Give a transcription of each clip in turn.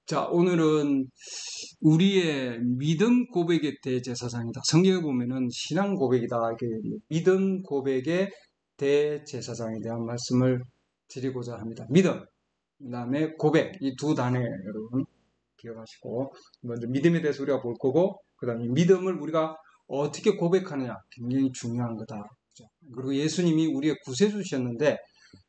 자, 오늘은 우리의 믿음 고백의 대제사장이다. 성경에 보면은 신앙 고백이다. 이게 믿음 고백의 대제사장에 대한 말씀을 드리고자 합니다. 믿음, 그 다음에 고백, 이 두 단어 여러분 기억하시고, 먼저 믿음에 대해서 우리가 볼 거고, 그 다음에 믿음을 우리가 어떻게 고백하느냐, 굉장히 중요한 거다. 그렇죠? 그리고 예수님이 우리의 구세주셨는데,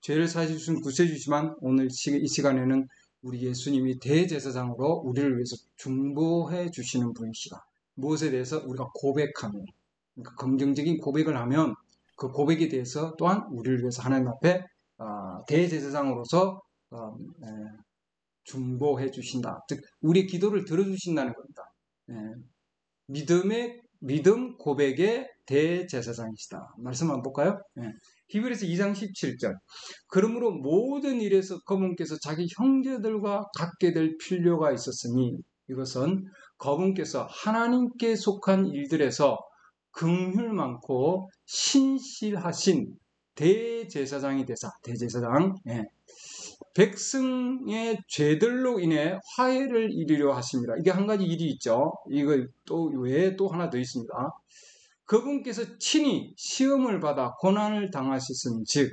죄를 사해주신 구세주지만 오늘 이 시간에는 우리 예수님이 대제사장으로 우리를 위해서 중보해 주시는 분이시다. 무엇에 대해서 우리가 고백하면, 그러니까 긍정적인 고백을 하면 그 고백에 대해서 또한 우리를 위해서 하나님 앞에 대제사장으로서 중보해 주신다. 즉 우리의 기도를 들어주신다는 겁니다. 믿음 고백의 대제사장이시다. 말씀 한번 볼까요? 히브리서 2장 17절. 그러므로 모든 일에서 그분께서 자기 형제들과 갖게 될 필요가 있었으니 이것은 그분께서 하나님께 속한 일들에서 긍휼 많고 신실하신 대제사장이 되사. 대제사장. 백성의 죄들로 인해 화해를 이루려 하십니다. 이게 한 가지 일이 있죠. 이거 또 외에 또 하나 더 있습니다. 그분께서 친히 시험을 받아 고난을 당하셨은 즉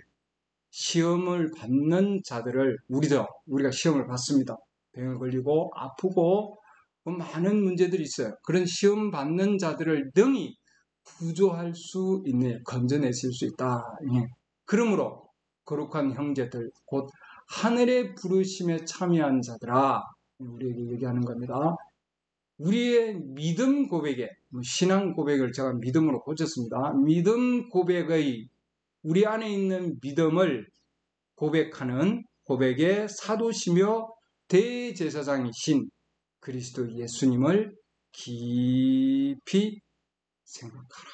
시험을 받는 자들을 우리가 시험을 받습니다. 병을 걸리고 아프고 많은 문제들이 있어요. 그런 시험 받는 자들을 능히 구조할 수 있네, 건져내실 수 있다. 그러므로 거룩한 형제들 곧 하늘의 부르심에 참여한 자들아, 우리에게 얘기하는 겁니다. 우리의 믿음 고백에, 신앙 고백을 제가 믿음으로 고쳤습니다. 믿음 고백의 우리 안에 있는 믿음을 고백하는 고백의 사도시며 대제사장이신 그리스도 예수님을 깊이 생각하라.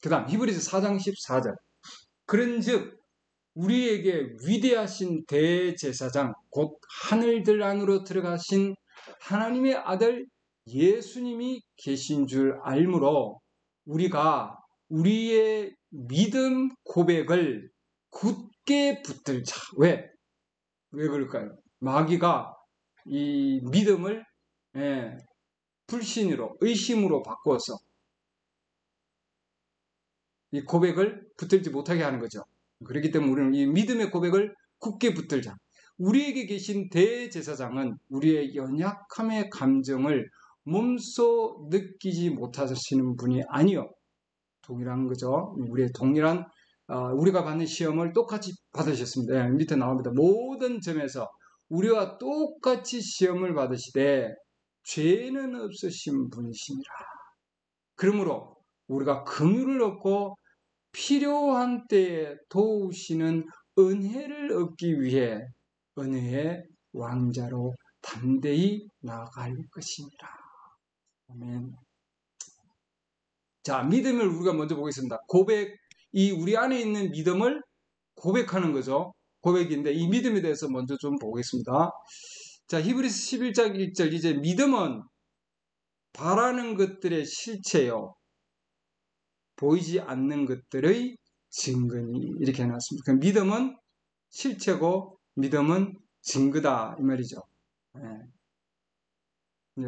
그 다음 히브리서 4장 14절. 그런즉 우리에게 위대하신 대제사장 곧 하늘들 안으로 들어가신 하나님의 아들 예수님이 계신 줄 알므로 우리가 우리의 믿음 고백을 굳게 붙들자. 왜 그럴까요? 마귀가 이 믿음을 불신으로, 의심으로 바꿔서 이 고백을 붙들지 못하게 하는 거죠. 그렇기 때문에 우리는 이 믿음의 고백을 굳게 붙들자. 우리에게 계신 대제사장은 우리의 연약함의 감정을 몸소 느끼지 못하시는 분이 아니요. 동일한 거죠. 우리의 동일한 우리가 받는 시험을 똑같이 받으셨습니다. 밑에 나옵니다. 모든 점에서 우리와 똑같이 시험을 받으시되 죄는 없으신 분이시니라. 그러므로 우리가 긍휼을 얻고 필요한 때에 도우시는 은혜를 얻기 위해 은혜의 왕자로 담대히 나아갈 것입니다. 아멘. 자, 믿음을 우리가 먼저 보겠습니다. 이 우리 안에 있는 믿음을 고백하는 거죠. 고백인데 이 믿음에 대해서 먼저 좀 보겠습니다. 자, 히브리서 11장 1절. 이제 믿음은 바라는 것들의 실체요, 보이지 않는 것들의 증거니, 이렇게 해놨습니다. 그 믿음은 실체고 믿음은 증거다 이 말이죠.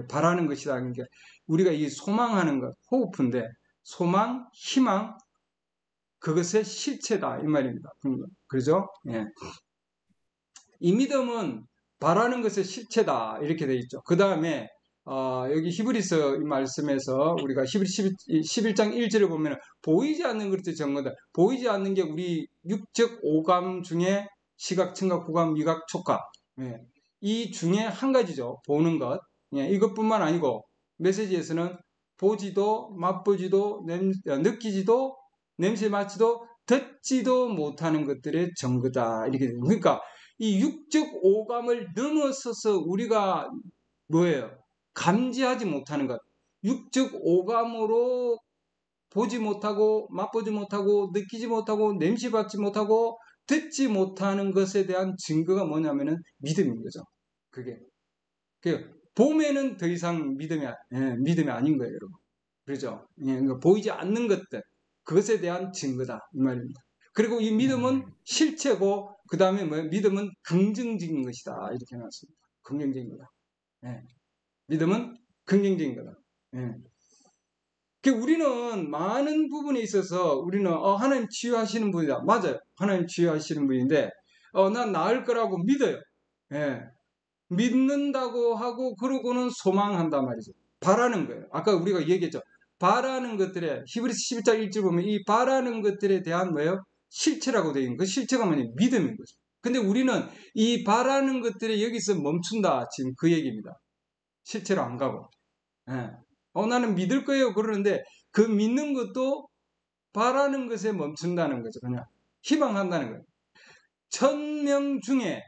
바라는 것이다. 그러니까 우리가 이 소망하는 것, 호흡인데 소망, 희망, 그것의 실체다 이 말입니다. 그렇죠? 이 믿음은 바라는 것의 실체다 이렇게 되어 있죠. 그 다음에 여기 히브리서 이 말씀에서 우리가 11장 1절을 보면 보이지 않는 것들이 증거다. 보이지 않는 게 우리 육적 오감 중에 시각, 청각, 구각, 미각, 촉각, 이 중에 한 가지죠. 보는 것. 이것뿐만 아니고 메시지에서는 보지도 맛보지도 느끼지도 냄새 맡지도 듣지도 못하는 것들의 증거다 이렇게 됩니다. 그러니까 이 육적 오감을 넘어서서 우리가 감지하지 못하는 것, 육적 오감으로 보지 못하고 맛보지 못하고 느끼지 못하고 냄새 맡지 못하고 듣지 못하는 것에 대한 증거가 뭐냐면은 믿음인 거죠. 그게 보면은 더 이상 믿음이 아닌 거예요, 여러분. 그렇죠? 그러니까 보이지 않는 것들, 그것에 대한 증거다 이 말입니다. 그리고 이 믿음은 실체고 그 다음에 뭐 믿음은 긍정적인 것이다 이렇게 해놨습니다. 긍정적인 거다. 예. 믿음은 긍정적인 거다. 예. 우리는 많은 부분에 있어서 우리는 하나님 치유하시는 분이다. 맞아요. 하나님 치유하시는 분인데 난 나을 거라고 믿어요. 예. 믿는다고 하고 그러고는 소망한단 말이죠. 바라는 거예요. 아까 우리가 얘기했죠. 바라는 것들에 히브리서 11장 1절 보면 이 바라는 것들에 대한 뭐예요? 실체라고 되어 있는 그 실체가 뭐냐면 믿음인 거죠. 근데 우리는 이 바라는 것들에 여기서 멈춘다. 지금 그 얘기입니다. 실체로 안 가고. 예. 나는 믿을 거예요. 그러는데 그 믿는 것도 바라는 것에 멈춘다는 거죠. 그냥 희망한다는 거예요. 1000명 중에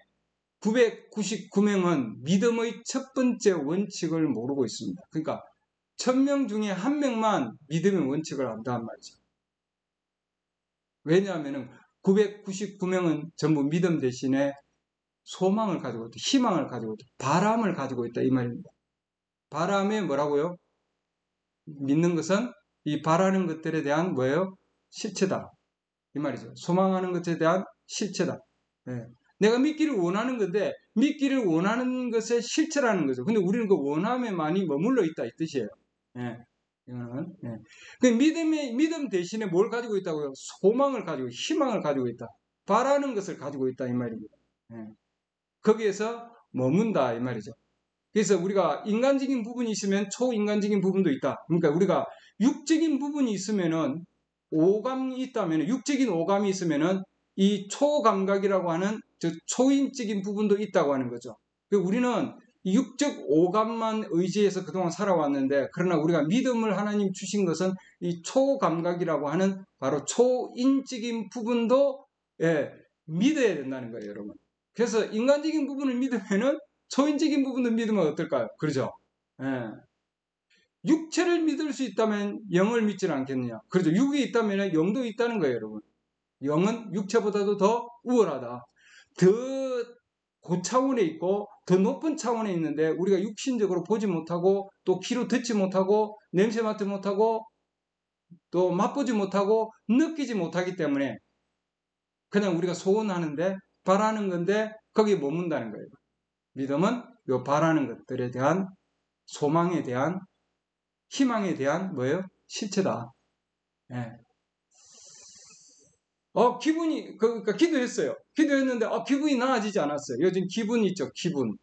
999명은 믿음의 첫 번째 원칙을 모르고 있습니다. 그러니까 1000명 중에 1명만 믿음의 원칙을 안다는 말이죠. 왜냐하면 999명은 전부 믿음 대신에 소망을 가지고 있다, 희망을 가지고 있다, 바람을 가지고 있다 이 말입니다. 바람에 뭐라고요? 믿는 것은 이 바라는 것들에 대한 뭐예요? 실체다 이 말이죠. 소망하는 것에 대한 실체다. 네. 내가 믿기를 원하는 건데 믿기를 원하는 것의 실체라는 거죠. 근데 우리는 그 원함에 많이 머물러 있다 이 뜻이에요. 예. 이거는 예. 그 믿음 대신에 뭘 가지고 있다고요? 소망을 가지고 희망을 가지고 있다. 바라는 것을 가지고 있다 이 말입니다. 예. 거기에서 머문다 이 말이죠. 그래서 우리가 인간적인 부분이 있으면 초인간적인 부분도 있다. 그러니까 우리가 육적인 부분이 있으면은 오감이 있다면 육적인 오감이 있으면은 이 초감각이라고 하는 저 초인적인 부분도 있다고 하는 거죠. 우리는 육적 오감만 의지해서 그동안 살아왔는데 그러나 우리가 믿음을 하나님 주신 것은 이 초감각이라고 하는 바로 초인적인 부분도 믿어야 된다는 거예요, 여러분. 그래서 인간적인 부분을 믿으면은 초인적인 부분도 믿으면 어떨까요? 그러죠? 예. 육체를 믿을 수 있다면 영을 믿지는 않겠느냐? 그렇죠. 육이 있다면 영도 있다는 거예요, 여러분. 영은 육체보다도 더 우월하다. 더 고차원에 있고 더 높은 차원에 있는데 우리가 육신적으로 보지 못하고 또 귀로 듣지 못하고 냄새 맡지 못하고 또 맛보지 못하고 느끼지 못하기 때문에 그냥 우리가 소원하는데 바라는 건데 거기에 머문다는 거예요. 믿음은 요 바라는 것들에 대한 소망에 대한 희망에 대한 뭐예요? 실체다. 예. 기분이 그러니까 기도했어요. 기도했는데 기분이 나아지지 않았어요. 요즘 기분 있죠. 기분.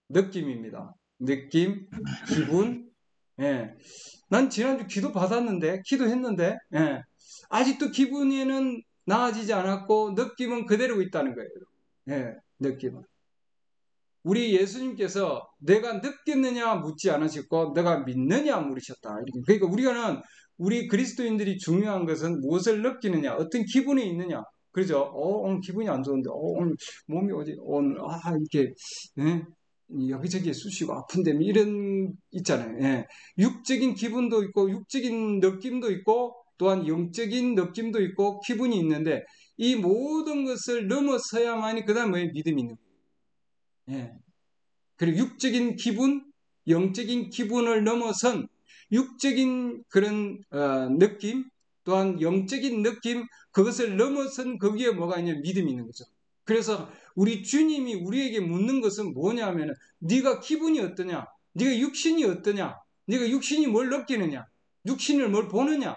느낌입니다. 느낌, 기분. 예. 난 지난주 기도 받았는데 기도했는데 아직도 기분에는 나아지지 않았고 느낌은 그대로 있다는 거예요. 예. 느낌은. 우리 예수님께서 내가 느꼈느냐 묻지 않으셨고 내가 믿느냐 물으셨다. 그러니까 우리 그리스도인들이 중요한 것은 무엇을 느끼느냐, 어떤 기분이 있느냐. 그렇죠? 오늘 기분이 안 좋은데, 오늘 몸이 오늘 이렇게 여기저기 쑤시고 아픈데 이런 있잖아요. 예. 육적인 기분도 있고 육적인 느낌도 있고 또한 영적인 느낌도 있고 기분이 있는데 이 모든 것을 넘어서야만이 그다음에 믿음이 있는 거예요. 예. 그리고 육적인 기분, 영적인 기분을 넘어선 육적인 그런 느낌, 또한 영적인 느낌, 그것을 넘어선 거기에 뭐가 있냐 믿음이 있는 거죠. 그래서 우리 주님이 우리에게 묻는 것은 뭐냐면은 네가 기분이 어떠냐, 네가 육신이 어떠냐, 네가 육신이 뭘 느끼느냐, 육신을 뭘 보느냐,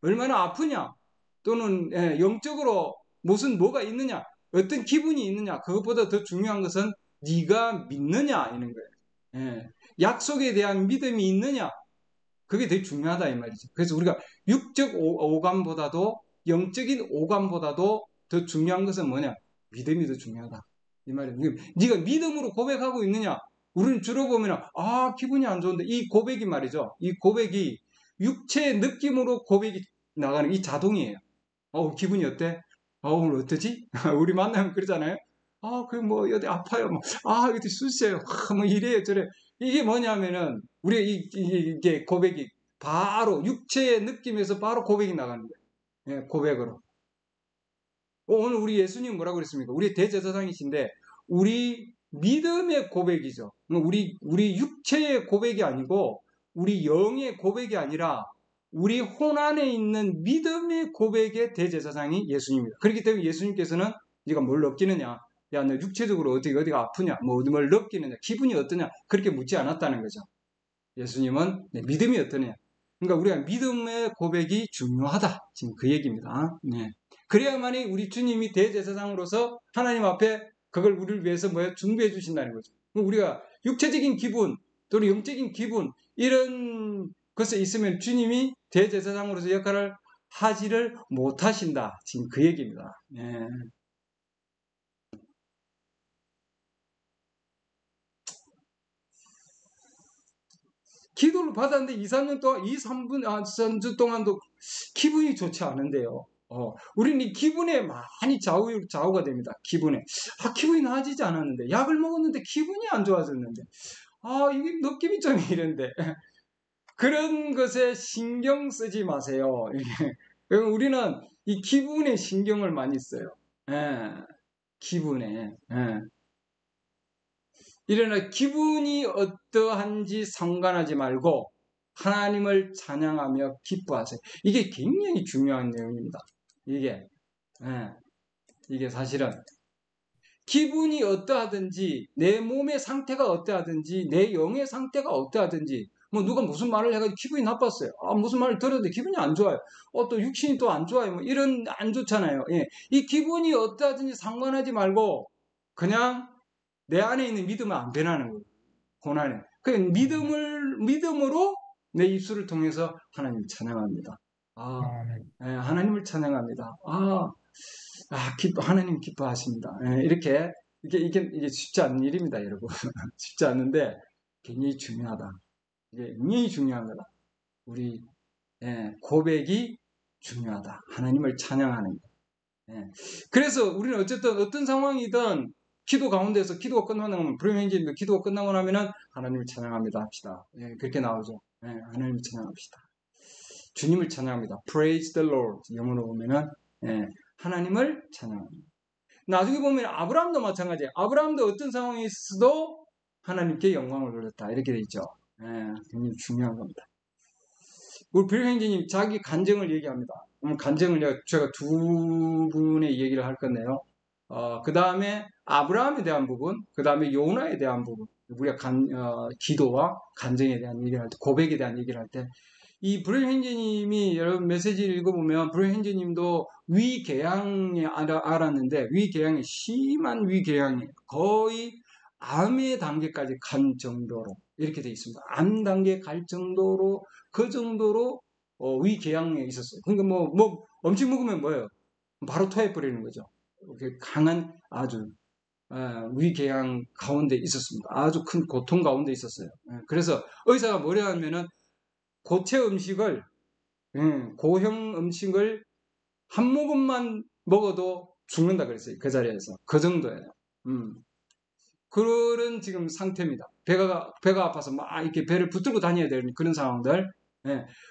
얼마나 아프냐, 또는 영적으로 뭐가 있느냐, 어떤 기분이 있느냐, 그것보다 더 중요한 것은 네가 믿느냐 이런 거예요. 예. 약속에 대한 믿음이 있느냐, 그게 되게 중요하다 이 말이죠. 그래서 우리가 육적 오감보다도 영적인 오감보다도 더 중요한 것은 뭐냐? 믿음이 더 중요하다 이 말이에요. 네가 믿음으로 고백하고 있느냐? 우리는 주로 보면 기분이 안 좋은데 이 고백이 말이죠. 이 고백이 육체의 느낌으로 고백이 나가는 이 자동이에요. 기분이 어때? 오늘 어떠지? 우리 만나면 그러잖아요. 어디 아파요. 어디 쑤세요. 뭐 이래요, 저래. 이게 뭐냐면은, 이게 고백이 바로 육체의 느낌에서 바로 고백이 나가는 거예요. 예, 고백으로. 오늘 우리 예수님 뭐라고 그랬습니까? 우리 대제사장이신데, 우리 믿음의 고백이죠. 우리 육체의 고백이 아니고, 우리 영의 고백이 아니라, 우리 혼안에 있는 믿음의 고백의 대제사장이 예수님입니다. 그렇기 때문에 예수님께서는 네가 뭘 느끼느냐, 야, 너 육체적으로 어디가 아프냐, 뭘 느끼느냐, 기분이 어떠냐, 그렇게 묻지 않았다는 거죠. 예수님은 내 믿음이 어떠냐. 그러니까 우리가 믿음의 고백이 중요하다. 지금 그 얘기입니다. 네. 그래야만이 우리 주님이 대제사장으로서 하나님 앞에 그걸 우리를 위해서 준비해 주신다는 거죠. 우리가 육체적인 기분 또는 영적인 기분 이런 것에 있으면 주님이 대제사장으로서 역할을 하지를 못하신다. 지금 그 얘기입니다. 네. 기도를 받았는데 2, 3년 동안, 3주 동안도 기분이 좋지 않은데요. 우리는 이 기분에 많이 좌우가 됩니다. 기분에. 기분이 나아지지 않았는데, 약을 먹었는데 기분이 안 좋아졌는데, 이게 느낌이 좀 이런데. 그런 것에 신경 쓰지 마세요. 우리는 이 기분에 신경을 많이 써요. 예, 기분에. 예. 일어나 기분이 어떠한지 상관하지 말고 하나님을 찬양하며 기뻐하세요. 이게 굉장히 중요한 내용입니다. 이게 사실은 기분이 어떠하든지 내 몸의 상태가 어떠하든지 내 영의 상태가 어떠하든지 누가 무슨 말을 해가지고 기분이 나빴어요. 무슨 말을 들었는데 기분이 안 좋아요. 또 육신이 또 안 좋아요. 이런 안 좋잖아요. 예. 이 기분이 어떠하든지 상관하지 말고 그냥 내 안에 있는 믿음은 안 변하는 거예요. 고난에. 그 믿음으로 내 입술을 통해서 하나님을 찬양합니다. 하나님을 찬양합니다. 하나님 기뻐하십니다. 이게 쉽지 않은 일입니다, 여러분. 쉽지 않은데 굉장히 중요하다. 이게 굉장히 중요한 거다. 우리 고백이 중요하다. 하나님을 찬양하는 것. 그래서 우리는 어쨌든 어떤 상황이든 기도 가운데서 기도가 끝나면 불행행진도 기도가 끝나고 나면은 하나님을 찬양합니다 합시다. 그렇게 나오죠. 하나님을 찬양합시다. 주님을 찬양합니다. Praise the Lord. 영어로 보면은 하나님을 찬양합니다. 나중에 보면 아브라함도 마찬가지예요. 아브라함도 어떤 상황에 있어도 하나님께 영광을 돌렸다. 이렇게 돼 있죠. 굉장히 중요한 겁니다. 우리 빌행진님 자기 간증을 얘기합니다. 간증을 제가 두 분의 얘기를 할 건데요. 그 다음에 아브라함에 대한 부분, 그 다음에 요나에 대한 부분, 우리가 기도와 간증에 대한 얘기를 할 때, 고백에 대한 얘기를 할 때, 이 브레헨지님이 여러분 메시지를 읽어보면 브레헨지님도 위궤양에 알았는데 위궤양이 심한 위궤양이 거의 암의 단계까지 간 정도로 이렇게 돼 있습니다. 암 단계 갈 정도로 그 정도로 위궤양에 있었어요. 그러니까 뭐 음식 먹으면 뭐예요? 바로 토해 버리는 거죠. 이렇게 강한 아주 위궤양 가운데 있었습니다. 아주 큰 고통 가운데 있었어요. 그래서 의사가 뭐라 하면은 고체 음식을 고형 음식을 한 모금만 먹어도 죽는다 그랬어요. 그 자리에서 그 정도예요. 그런 지금 상태입니다. 배가 아파서 막 이렇게 배를 붙들고 다녀야 되는 그런 상황들.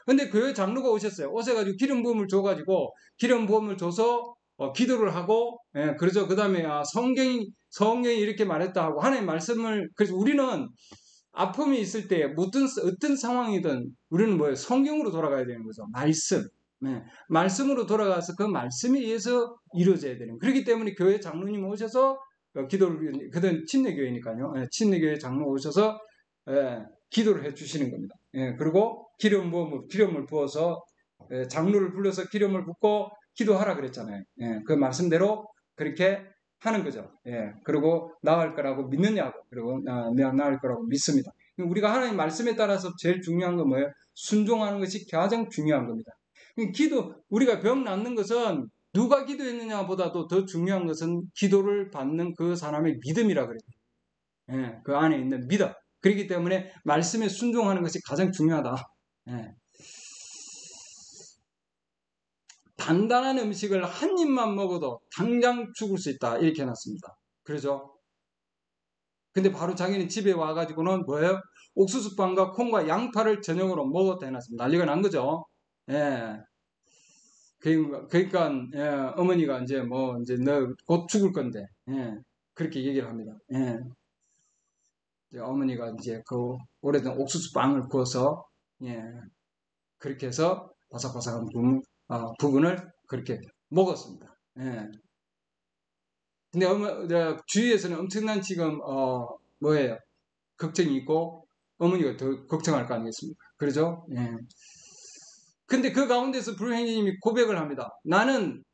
근데 교회 장로가 오셨어요. 오셔가지고 기름 부음을 줘가지고 기름 부음을 줘서 기도를 하고 그러죠. 그 다음에 성경이 이렇게 말했다 하고 하나님 말씀을 그래서 우리는 아픔이 있을 때 어떤 상황이든 우리는 뭐예요? 성경으로 돌아가야 되는 거죠. 말씀. 말씀으로 돌아가서 그 말씀에 의해서 이루어져야 되는. 그렇기 때문에 교회 장로님 오셔서 기도를 그든 침례교회니까요. 침례교회 장로 오셔서 기도를 해주시는 겁니다. 그리고 기름을 부어서 장로를 불러서 기름을 붓고 기도하라 그랬잖아요. 그 말씀대로 그렇게 하는 거죠. 그리고 나을 거라고 믿느냐고, 그리고 내가 나을 거라고 믿습니다. 우리가 하나님 말씀에 따라서 제일 중요한 건 뭐예요? 순종하는 것이 가장 중요한 겁니다. 우리가 병 낫는 것은 누가 기도했느냐보다도 더 중요한 것은 기도를 받는 그 사람의 믿음이라 그래요. 그 안에 있는 믿음. 그렇기 때문에 말씀에 순종하는 것이 가장 중요하다. 단단한 음식을 한 입만 먹어도 당장 죽을 수 있다. 이렇게 해놨습니다. 그러죠? 근데 바로 자기는 집에 와가지고는 뭐예요? 옥수수빵과 콩과 양파를 저녁으로 먹었다 해놨습니다. 난리가 난 거죠. 그러니까 어머니가 이제 너 곧 죽을 건데 그렇게 얘기를 합니다. 이제 어머니가 이제 그 오래된 옥수수빵을 구워서 그렇게 해서 바삭바삭한 부분을 그렇게 먹었습니다. 예. 근데 주위에서는 엄청난 지금 뭐예요? 걱정이 있고 어머니가 더 걱정할 거 아니겠습니까? 그러죠? 예. 근데 그 가운데서 불행님이 고백을 합니다. 나는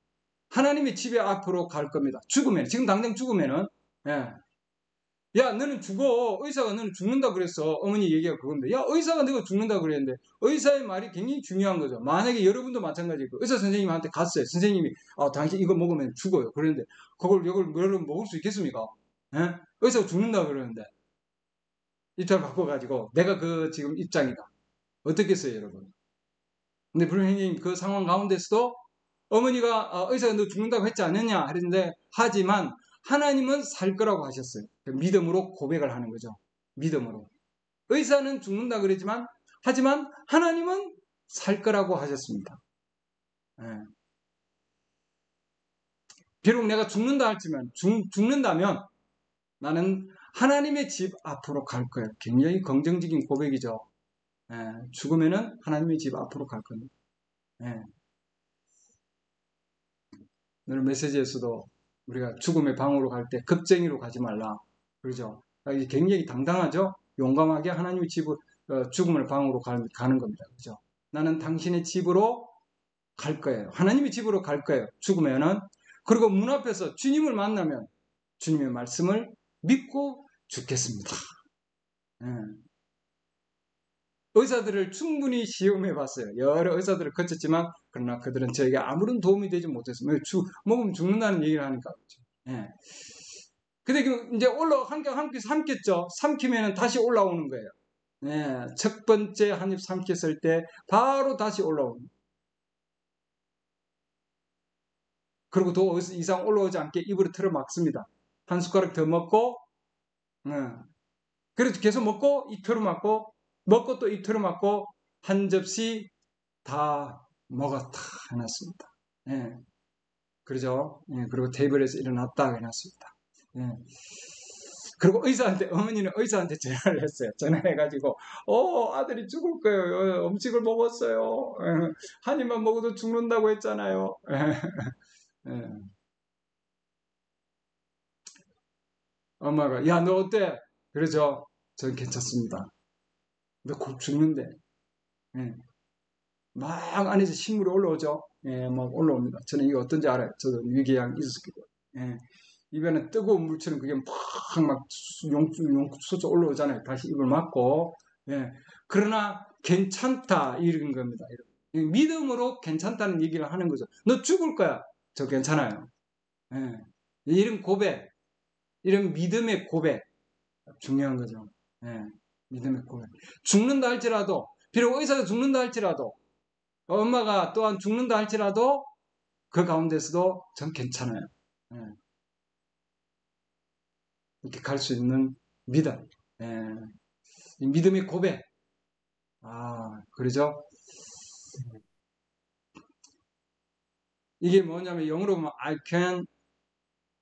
하나님의 집에 앞으로 갈 겁니다. 죽으면, 지금 당장 죽으면은, 예. 야, 너는 죽어. 의사가 너는 죽는다 그랬어. 어머니 얘기가 그건데. 야, 의사가 너가 죽는다 그랬는데, 의사의 말이 굉장히 중요한 거죠. 만약에 여러분도 마찬가지고, 의사 선생님한테 갔어요. 선생님이, 당신 이거 먹으면 죽어요. 그랬는데, 이걸 여러분 먹을 수 있겠습니까? 예? 의사가 죽는다 그러는데, 입장 바꿔가지고, 내가 지금 입장이다. 어떻겠어요, 여러분? 근데 불행님 그 상황 가운데서도 어머니가 의사가 너 죽는다고 했지 않느냐 했는데 하지만 하나님은 살 거라고 하셨어요. 믿음으로 고백을 하는 거죠. 믿음으로. 의사는 죽는다 그러지만 하지만 하나님은 살 거라고 하셨습니다. 예. 비록 내가 죽는다 할지만 죽는다면 나는 하나님의 집 앞으로 갈 거예요. 굉장히 긍정적인 고백이죠. 예. 죽으면은 하나님의 집 앞으로 갈 겁니다. 예. 오늘 메시지에서도 우리가 죽음의 방으로 갈 때 겁쟁이로 가지 말라. 그러죠? 굉장히 당당하죠? 용감하게 하나님의 집을, 죽음의 방으로 가는 겁니다. 그죠? 나는 당신의 집으로 갈 거예요. 하나님의 집으로 갈 거예요. 죽으면은. 그리고 문 앞에서 주님을 만나면 주님의 말씀을 믿고 죽겠습니다. 예. 의사들을 충분히 시험해 봤어요. 여러 의사들을 거쳤지만 그러나 그들은 저에게 아무런 도움이 되지 못했습니다. 먹으면 죽는다는 얘기를 하니까. 예. 근데 이제 함께 삼켰죠. 삼키면 다시 올라오는 거예요. 예. 첫 번째 한 입 삼켰을 때 바로 다시 올라옵니다. 그리고 더 이상 올라오지 않게 입으로 틀어 막습니다. 한 숟가락 더 먹고, 그래도 계속 먹고, 입 틀어 막고, 먹고 또 입 틀어 막고, 한 접시 다 먹었다 해놨습니다. 예. 그러죠? 예. 그리고 테이블에서 일어났다 해놨습니다. 예. 그리고 어머니는 의사한테 전화를 했어요. 전화해가지고, 아들이 죽을 거예요. 음식을 먹었어요. 한 입만 먹어도 죽는다고 했잖아요. 예. 엄마가, 야, 너 어때? 그러죠? 전 괜찮습니다. 너 곧 죽는데. 예. 막 안에서 식물이 올라오죠? 예, 막 올라옵니다. 저는 이게 어떤지 알아요. 저도 위궤양 있었거든요. 예. 입에는 뜨거운 물처럼 그게 막 용수저 올라오잖아요. 다시 입을 막고. 예. 그러나 괜찮다 이런 겁니다. 믿음으로 괜찮다는 얘기를 하는 거죠. 너 죽을 거야. 저 괜찮아요. 예. 이런 고백, 이런 믿음의 고백 중요한 거죠. 예. 믿음의 고백. 죽는다 할지라도 비록 의사가 죽는다 할지라도 엄마가 또한 죽는다 할지라도 그 가운데서도 전 괜찮아요. 예. 이렇게 갈 수 있는 믿음. 예. 이 믿음의 고백. 그러죠? 이게 뭐냐면 영어로 보면 I can,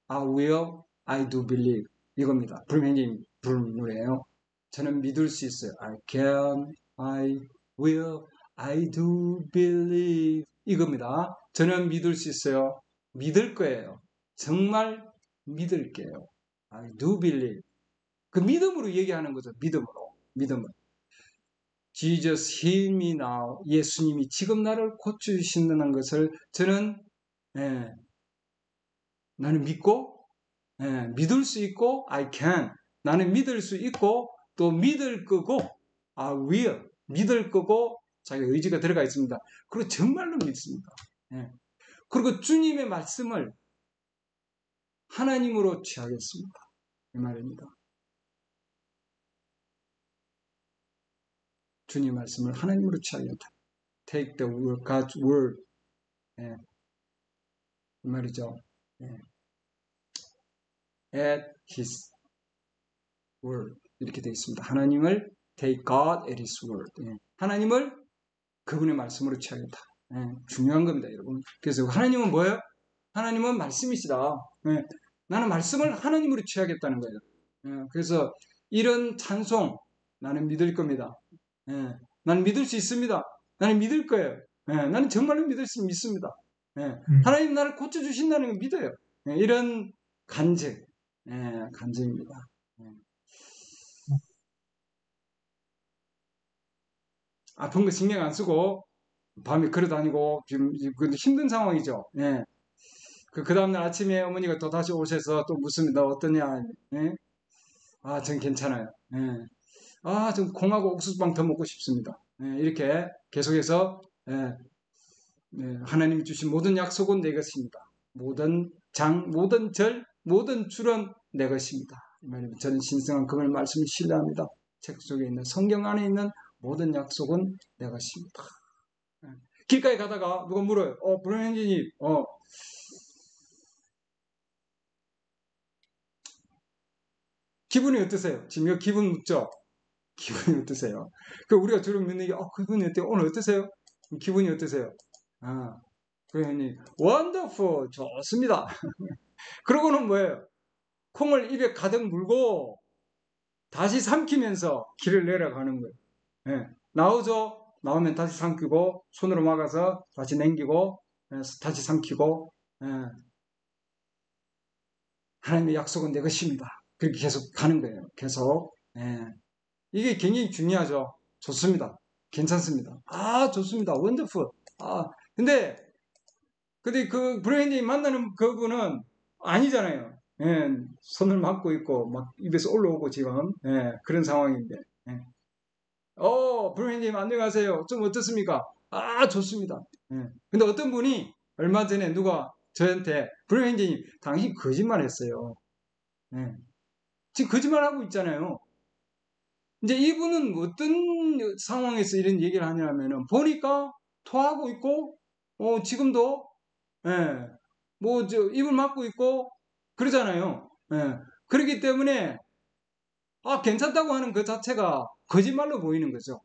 I will, I do believe 이겁니다. 불행님 부른 노래예요. 저는 믿을 수 있어요. I can, I will, I do believe 이겁니다. 저는 믿을 수 있어요. 믿을 거예요. 정말 믿을게요. I do believe. 그 믿음으로 얘기하는 거죠. 믿음으로. Jesus heal me now. 예수님이 지금 나를 고쳐주신다는 것을 저는 나는 믿고 믿을 수 있고 I can. 나는 믿을 수 있고 또 믿을 거고 I will. 믿을 거고 자기 의지가 들어가 있습니다. 그리고 정말로 믿습니다. 그리고 주님의 말씀을 하나님으로 취하겠습니다. 이 말입니다. 주님 말씀을 하나님으로 취하겠다. Take the word, God's word. 이 말이죠. At His word 이렇게 되어 있습니다. 하나님을 take God at His word. 하나님을 그분의 말씀으로 취하겠다. 중요한 겁니다, 여러분. 그래서 하나님은 뭐예요? 하나님은 말씀이시다. 나는 말씀을 하나님으로 취하겠다는 거예요. 그래서 이런 찬송 나는 믿을 겁니다. 나는 믿을 수 있습니다. 나는 믿을 거예요. 예, 나는 정말로 믿습니다. 예, 하나님 나를 고쳐주신다는 걸 믿어요. 예, 이런 간증, 간증입니다. 아픈 거 신경 안 쓰고 밤에 걸어 다니고 지금 힘든 상황이죠. 예. 그 다음날 아침에 어머니가 또 다시 오셔서 또 묻습니다. 어떠냐? 예? 아, 전 괜찮아요. 예. 아, 좀 콩하고 옥수수빵 더 먹고 싶습니다. 예, 이렇게 계속해서 예, 하나님이 주신 모든 약속은 내 것입니다. 모든 장, 모든 절, 모든 줄은 내 것입니다. 저는 신성한 그분의 말씀을 신뢰합니다. 책 속에 있는 성경 안에 있는 모든 약속은 내 것입니다. 길가에 가다가 누가 물어요. 브로현진님, 기분이 어떠세요? 지금 여기 기분 묻죠? 기분이 어떠세요? 그 우리가 주로 묻는 게, 기분이 어때요? 오늘 어떠세요? 기분이 어떠세요? 브로현님, 원더풀, 좋습니다. 그러고는 뭐예요? 콩을 입에 가득 물고 다시 삼키면서 길을 내려가는 거예요. 예. 나오죠? 나오면 다시 삼키고 손으로 막아서 다시 남기고 다시 삼키고 하나님의 약속은 내 것입니다. 그렇게 계속 가는 거예요. 계속. 이게 굉장히 중요하죠. 좋습니다. 괜찮습니다. 좋습니다. 원더풀. 근데 그 브레인님 만나는 그분은 아니잖아요. 손을 막고 있고 막 입에서 올라오고 지금 그런 상황인데. 브레인님 안녕하세요. 좀 어떻습니까? 좋습니다. 근데 어떤 분이 얼마 전에 누가 저한테 브레인님 당신 거짓말했어요. 지금 거짓말하고 있잖아요. 이제 이분은 어떤 상황에서 이런 얘기를 하냐면은 보니까 토하고 있고 지금도 입을 막고 있고 그러잖아요. 그렇기 때문에 괜찮다고 하는 그 자체가 거짓말로 보이는 거죠.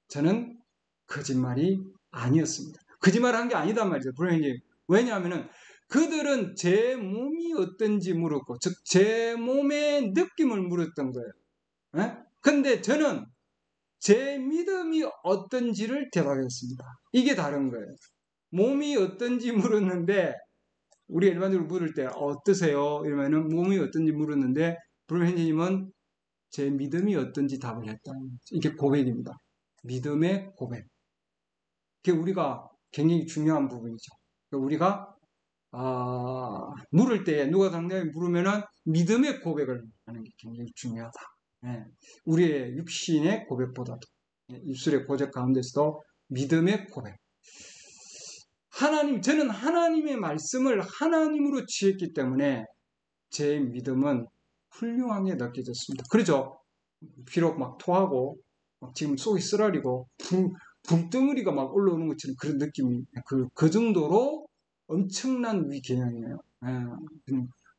저는 거짓말이 아니었습니다. 거짓말한 게 아니단 말이죠. 불행님. 왜냐하면은 그들은 제 몸이 어떤지 물었고, 즉 제 몸의 느낌을 물었던 거예요. 근데 저는 제 믿음이 어떤지를 대답했습니다. 이게 다른 거예요. 몸이 어떤지 물었는데 우리 일반적으로 물을 때 어떠세요? 이러면은 몸이 어떤지 물었는데 브루헨님은 제 믿음이 어떤지 답을 했다. 이게 고백입니다. 믿음의 고백. 그게 우리가 굉장히 중요한 부분이죠. 우리가 물을 때 누가 상대방이 물으면은 믿음의 고백을 하는 게 굉장히 중요하다. 우리의 육신의 고백보다도 입술의 고백 가운데서도 믿음의 고백. 저는 하나님의 말씀을 하나님으로 취했기 때문에 제 믿음은 훌륭하게 느껴졌습니다. 그렇죠? 비록 막 토하고 막 지금 속이 쓰라리고 불덩어리가 막 올라오는 것처럼 그런 느낌이 그 정도로 엄청난 위궤양이에요.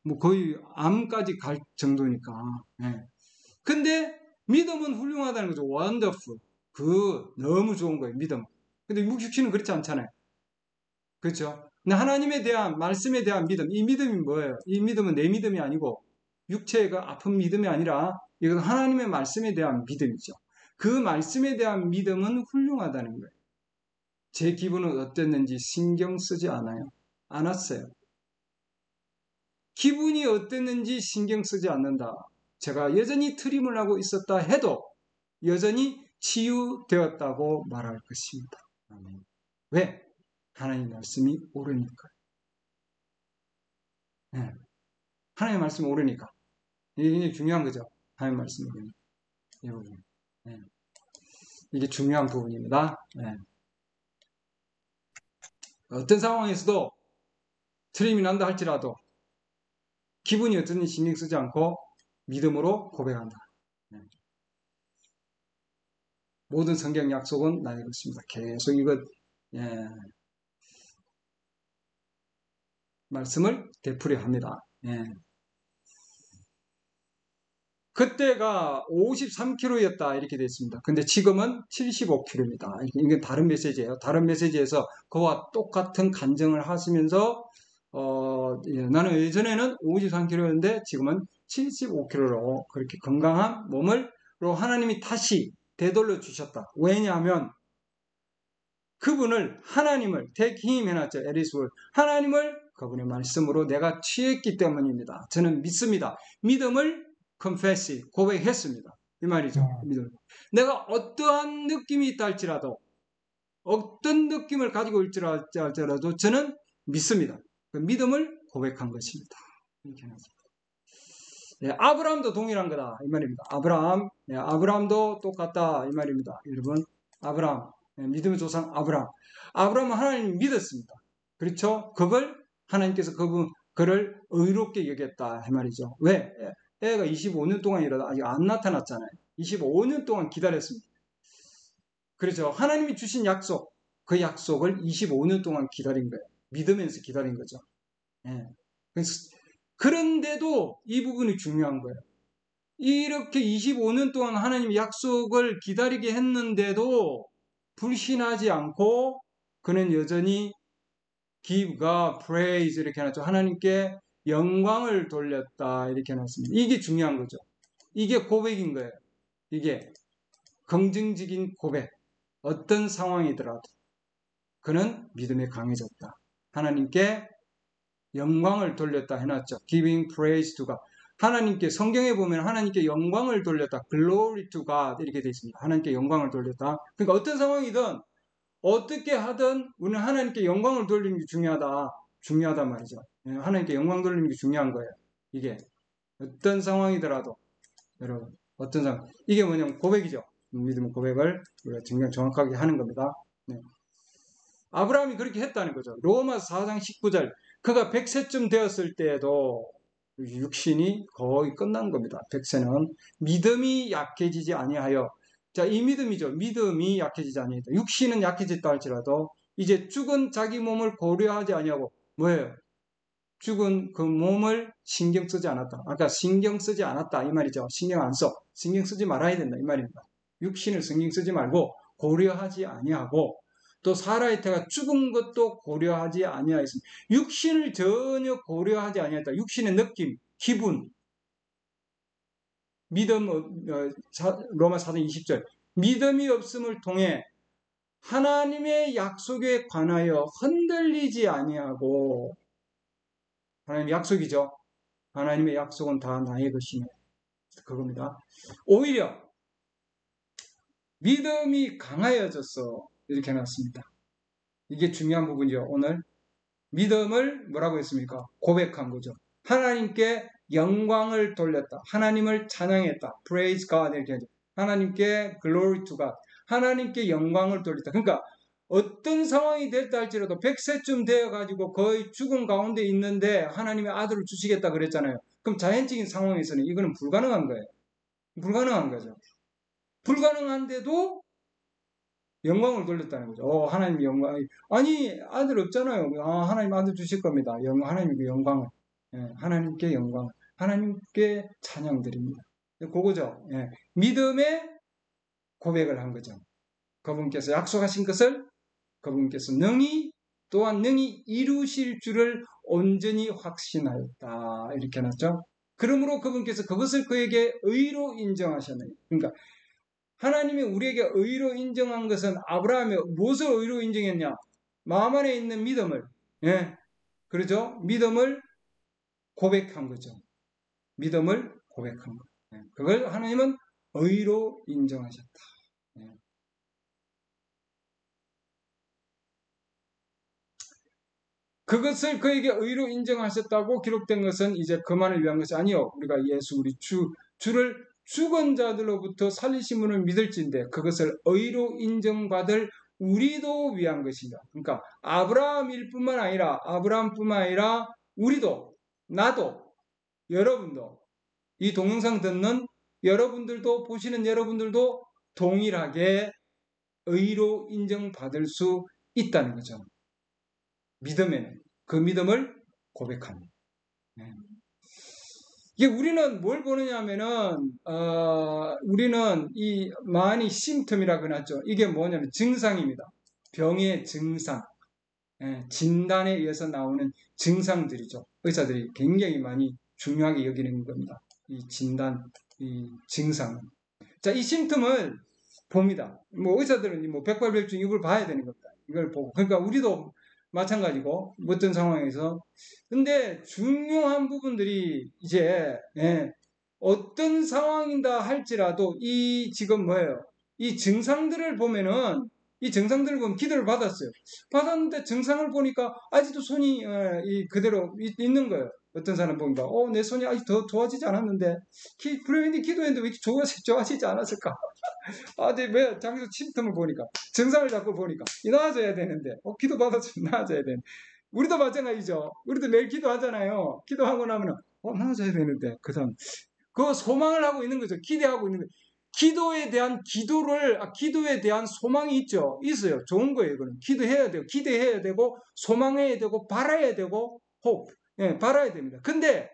뭐 거의 암까지 갈 정도니까. 근데 믿음은 훌륭하다는 거죠. 원더풀. 너무 좋은 거예요. 믿음. 근데 육신은 그렇지 않잖아요. 그렇죠? 근데 하나님에 대한 말씀에 대한 믿음. 이 믿음이 뭐예요? 이 믿음은 내 믿음이 아니고 육체가 아픈 믿음이 아니라 이건 하나님의 말씀에 대한 믿음이죠. 그 말씀에 대한 믿음은 훌륭하다는 거예요. 제 기분은 어땠는지 신경 쓰지 않았어요. 기분이 어땠는지 신경 쓰지 않는다. 제가 여전히 트림을 하고 있었다 해도 여전히 치유되었다고 말할 것입니다. 왜? 하나님 말씀이 옳으니까. 하나님 말씀이 옳으니까. 이게 굉장히 중요한 거죠. 하나님 말씀이 옳으니까. 이 부분. 이게 중요한 부분입니다. 어떤 상황에서도 트림이 난다 할지라도 기분이 어떤지 신경 쓰지 않고 믿음으로 고백한다. 모든 성경 약속은 나의 것입니다. 계속 이것 말씀을 되풀이 합니다. 그때가 53kg였다 이렇게 됐습니다. 근데 지금은 75kg입니다. 이건 다른 메시지예요. 다른 메시지에서 그와 똑같은 간증을 하시면서 나는 예전에는 53kg였는데 지금은 75kg로 그렇게 건강한 몸을 하나님이 다시 되돌려 주셨다. 왜냐하면 그분을 하나님을 take him 해놨죠. 에리스월 하나님을 그분의 말씀으로 내가 취했기 때문입니다. 저는 믿습니다. 믿음을 confess 고백했습니다. 이 말이죠. 믿음. 내가 어떠한 느낌이 있다 할지라도 어떤 느낌을 가지고 있을지라도 저는 믿습니다. 그 믿음을 고백한 것입니다. 이렇게 해놨습니다. 네, 아브라함도 동일한 거다 이 말입니다. 아브라함도 똑같다 이 말입니다. 여러분 아브라함 믿음의 조상 아브라함은 하나님 믿었습니다. 그렇죠? 그걸 하나님께서 그를 의롭게 여겼다 이 말이죠. 왜? 애가 25년 동안이라도 아직 안 나타났잖아요. 25년 동안 기다렸습니다. 그렇죠? 하나님이 주신 약속 그 약속을 25년 동안 기다린 거예요. 믿으면서 기다린 거죠. 네. 그런데도 이 부분이 중요한 거예요. 이렇게 25년 동안 하나님 약속을 기다리게 했는데도 불신하지 않고 그는 여전히 give God praise 이렇게 해놨죠. 하나님께 영광을 돌렸다 이렇게 해놨습니다. 이게 중요한 거죠. 이게 고백인 거예요. 이게 긍정적인 고백. 어떤 상황이더라도 그는 믿음에 강해졌다. 하나님께 영광을 돌렸다 해놨죠. Giving praise to God. 하나님께 성경에 보면 하나님께 영광을 돌렸다. Glory to God 이렇게 되어 있습니다. 하나님께 영광을 돌렸다. 그러니까 어떤 상황이든 어떻게 하든 우리는 하나님께 영광을 돌리는 게 중요하단 말이죠. 하나님께 영광 돌리는 게 중요한 거예요. 이게 어떤 상황이더라도 여러분 어떤 상황 이게 뭐냐면 고백이죠. 믿음은 고백을 우리가 정확하게 하는 겁니다. 네. 아브라함이 그렇게 했다는 거죠. 로마서 4장 19절 그가 100세쯤 되었을 때에도 육신이 거의 끝난 겁니다. 100세는 믿음이 약해지지 아니하여 자, 이 믿음이죠. 믿음이 약해지지 아니하다. 육신은 약해졌다 할지라도 이제 죽은 자기 몸을 고려하지 아니하고 뭐예요? 죽은 그 몸을 신경 쓰지 않았다. 아까 신경 쓰지 않았다 이 말이죠. 신경 안 써. 신경 쓰지 말아야 된다 이 말입니다. 육신을 신경 쓰지 말고 고려하지 아니하고 또 사라의 태가 죽은 것도 고려하지 아니하였습니다. 육신을 전혀 고려하지 아니하였다. 육신의 느낌, 기분, 믿음, 로마 4장 20절 믿음이 없음을 통해 하나님의 약속에 관하여 흔들리지 아니하고 하나님의 약속이죠. 하나님의 약속은 다 나의 것이며 그겁니다. 오히려 믿음이 강하여졌어 이렇게 해놨습니다. 이게 중요한 부분이죠. 오늘 믿음을 뭐라고 했습니까? 고백한 거죠. 하나님께 영광을 돌렸다. 하나님을 찬양했다. Praise God 이렇게 하죠. 하나님께 Glory to God. 하나님께 영광을 돌렸다. 그러니까 어떤 상황이 됐다 할지라도 100세쯤 되어가지고 거의 죽음 가운데 있는데 하나님의 아들을 주시겠다 그랬잖아요. 그럼 자연적인 상황에서는 이거는 불가능한 거예요. 불가능한 거죠. 불가능한데도 영광을 돌렸다는 거죠. 하나님 영광. 아니 아들 없잖아요. 하나님 아들 주실 겁니다. 하나님께 영광을. 하나님께 영광을. 하나님께 찬양 드립니다. 그거죠. 믿음의 고백을 한 거죠. 그분께서 약속하신 것을 그분께서 또한 능히 이루실 줄을 온전히 확신하였다. 이렇게 해놨죠. 그러므로 그분께서 그것을 그에게 의로 인정하셨네요. 그러니까 하나님이 우리에게 의로 인정한 것은 아브라함이 무엇을 의로 인정했냐? 마음 안에 있는 믿음을, 그렇죠? 믿음을 고백한 거죠. 믿음을 고백한 것. 그걸 하나님은 의로 인정하셨다. 그것을 그에게 의로 인정하셨다고 기록된 것은 이제 그만을 위한 것이 아니요. 우리가 예수 우리 주를 죽은 자들로부터 살리심을 믿을진데 그것을 의로 인정받을 우리도 위한 것이다. 그러니까 아브라함뿐만 아니라 우리도 나도 여러분도 이 동영상 듣는 여러분들도 보시는 여러분들도 동일하게 의로 인정받을 수 있다는 거죠. 믿음에는 그 믿음을 고백합니다. 이게 우리는 뭘 보느냐 하면은 우리는 이 많이 심텀이라고 해놨죠. 이게 뭐냐면 증상입니다. 병의 증상, 진단에 의해서 나오는 증상들이죠. 의사들이 굉장히 많이 중요하게 여기는 겁니다. 이 진단, 이 증상. 자, 이 심틈을 봅니다. 뭐 의사들은 뭐 백발백중 이걸 봐야 되는 겁니다. 이걸 보고. 그러니까 우리도 마찬가지고 어떤 상황에서. 근데 중요한 부분들이 이제 어떤 상황이다 할지라도 이 지금 뭐예요? 이 증상들을 보면은 이 증상들을 보면 기도를 받았어요. 받았는데 증상을 보니까 아직도 손이 그대로 있는 거예요. 어떤 사람 보니까 내 손이 아직 더 좋아지지 않았는데 불행히 기도했는데 왜 이렇게 좋아지지 않았을까? 근데 왜 자기도 심틈을 보니까 증상을 자꾸 보니까 나아져야 되는데 기도 받았으면 나아져야 되는데 우리도 마찬가지죠. 우리도 매일 기도하잖아요. 기도하고 나면 나아져야 되는데 그 소망을 하고 있는 거죠. 기대하고 있는 거죠. 기도에 대한 소망이 있어요. 좋은 거예요. 이거는 기도해야 돼요. 기대해야 되고 소망해야 되고 바라야 되고 바라야 됩니다. 근데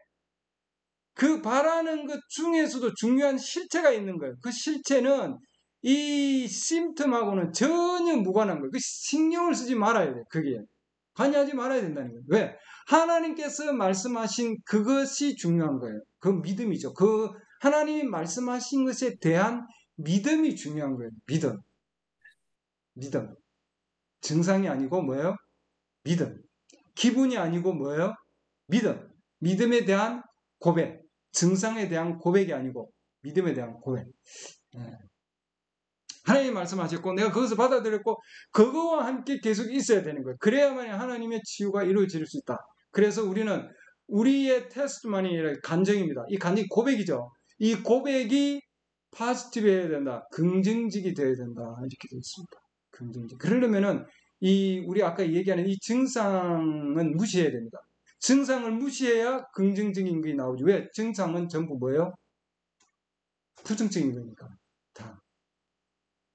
그 바라는 것 중에서도 중요한 실체가 있는 거예요. 그 실체는 이 심틈하고는 전혀 무관한 거예요. 그 신경을 쓰지 말아야 돼요. 그게 관여하지 말아야 된다는 거예요. 왜? 하나님께서 말씀하신 그것이 중요한 거예요. 그 믿음이죠. 그 하나님이 말씀하신 것에 대한 믿음이 중요한 거예요. 믿음. 증상이 아니고 뭐예요? 믿음. 기분이 아니고 뭐예요? 믿음에 대한 고백. 증상에 대한 고백이 아니고 믿음에 대한 고백. 하나님이 말씀하셨고 내가 그것을 받아들였고 그거와 함께 계속 있어야 되는 거예요. 그래야만 하나님의 치유가 이루어질 수 있다. 그래서 우리는 우리의 테스트만이 아니라 간증입니다. 이 간증이 고백이죠. 이 고백이 파지티브해야 된다. 긍정적이 되어야 된다. 이렇게 되어 있습니다. 긍정적. 그러려면은 우리 아까 얘기하는 이 증상은 무시해야 됩니다. 증상을 무시해야 긍정적인 게 나오죠. 왜? 증상은 전부 뭐예요? 부정적인 거니까. 다.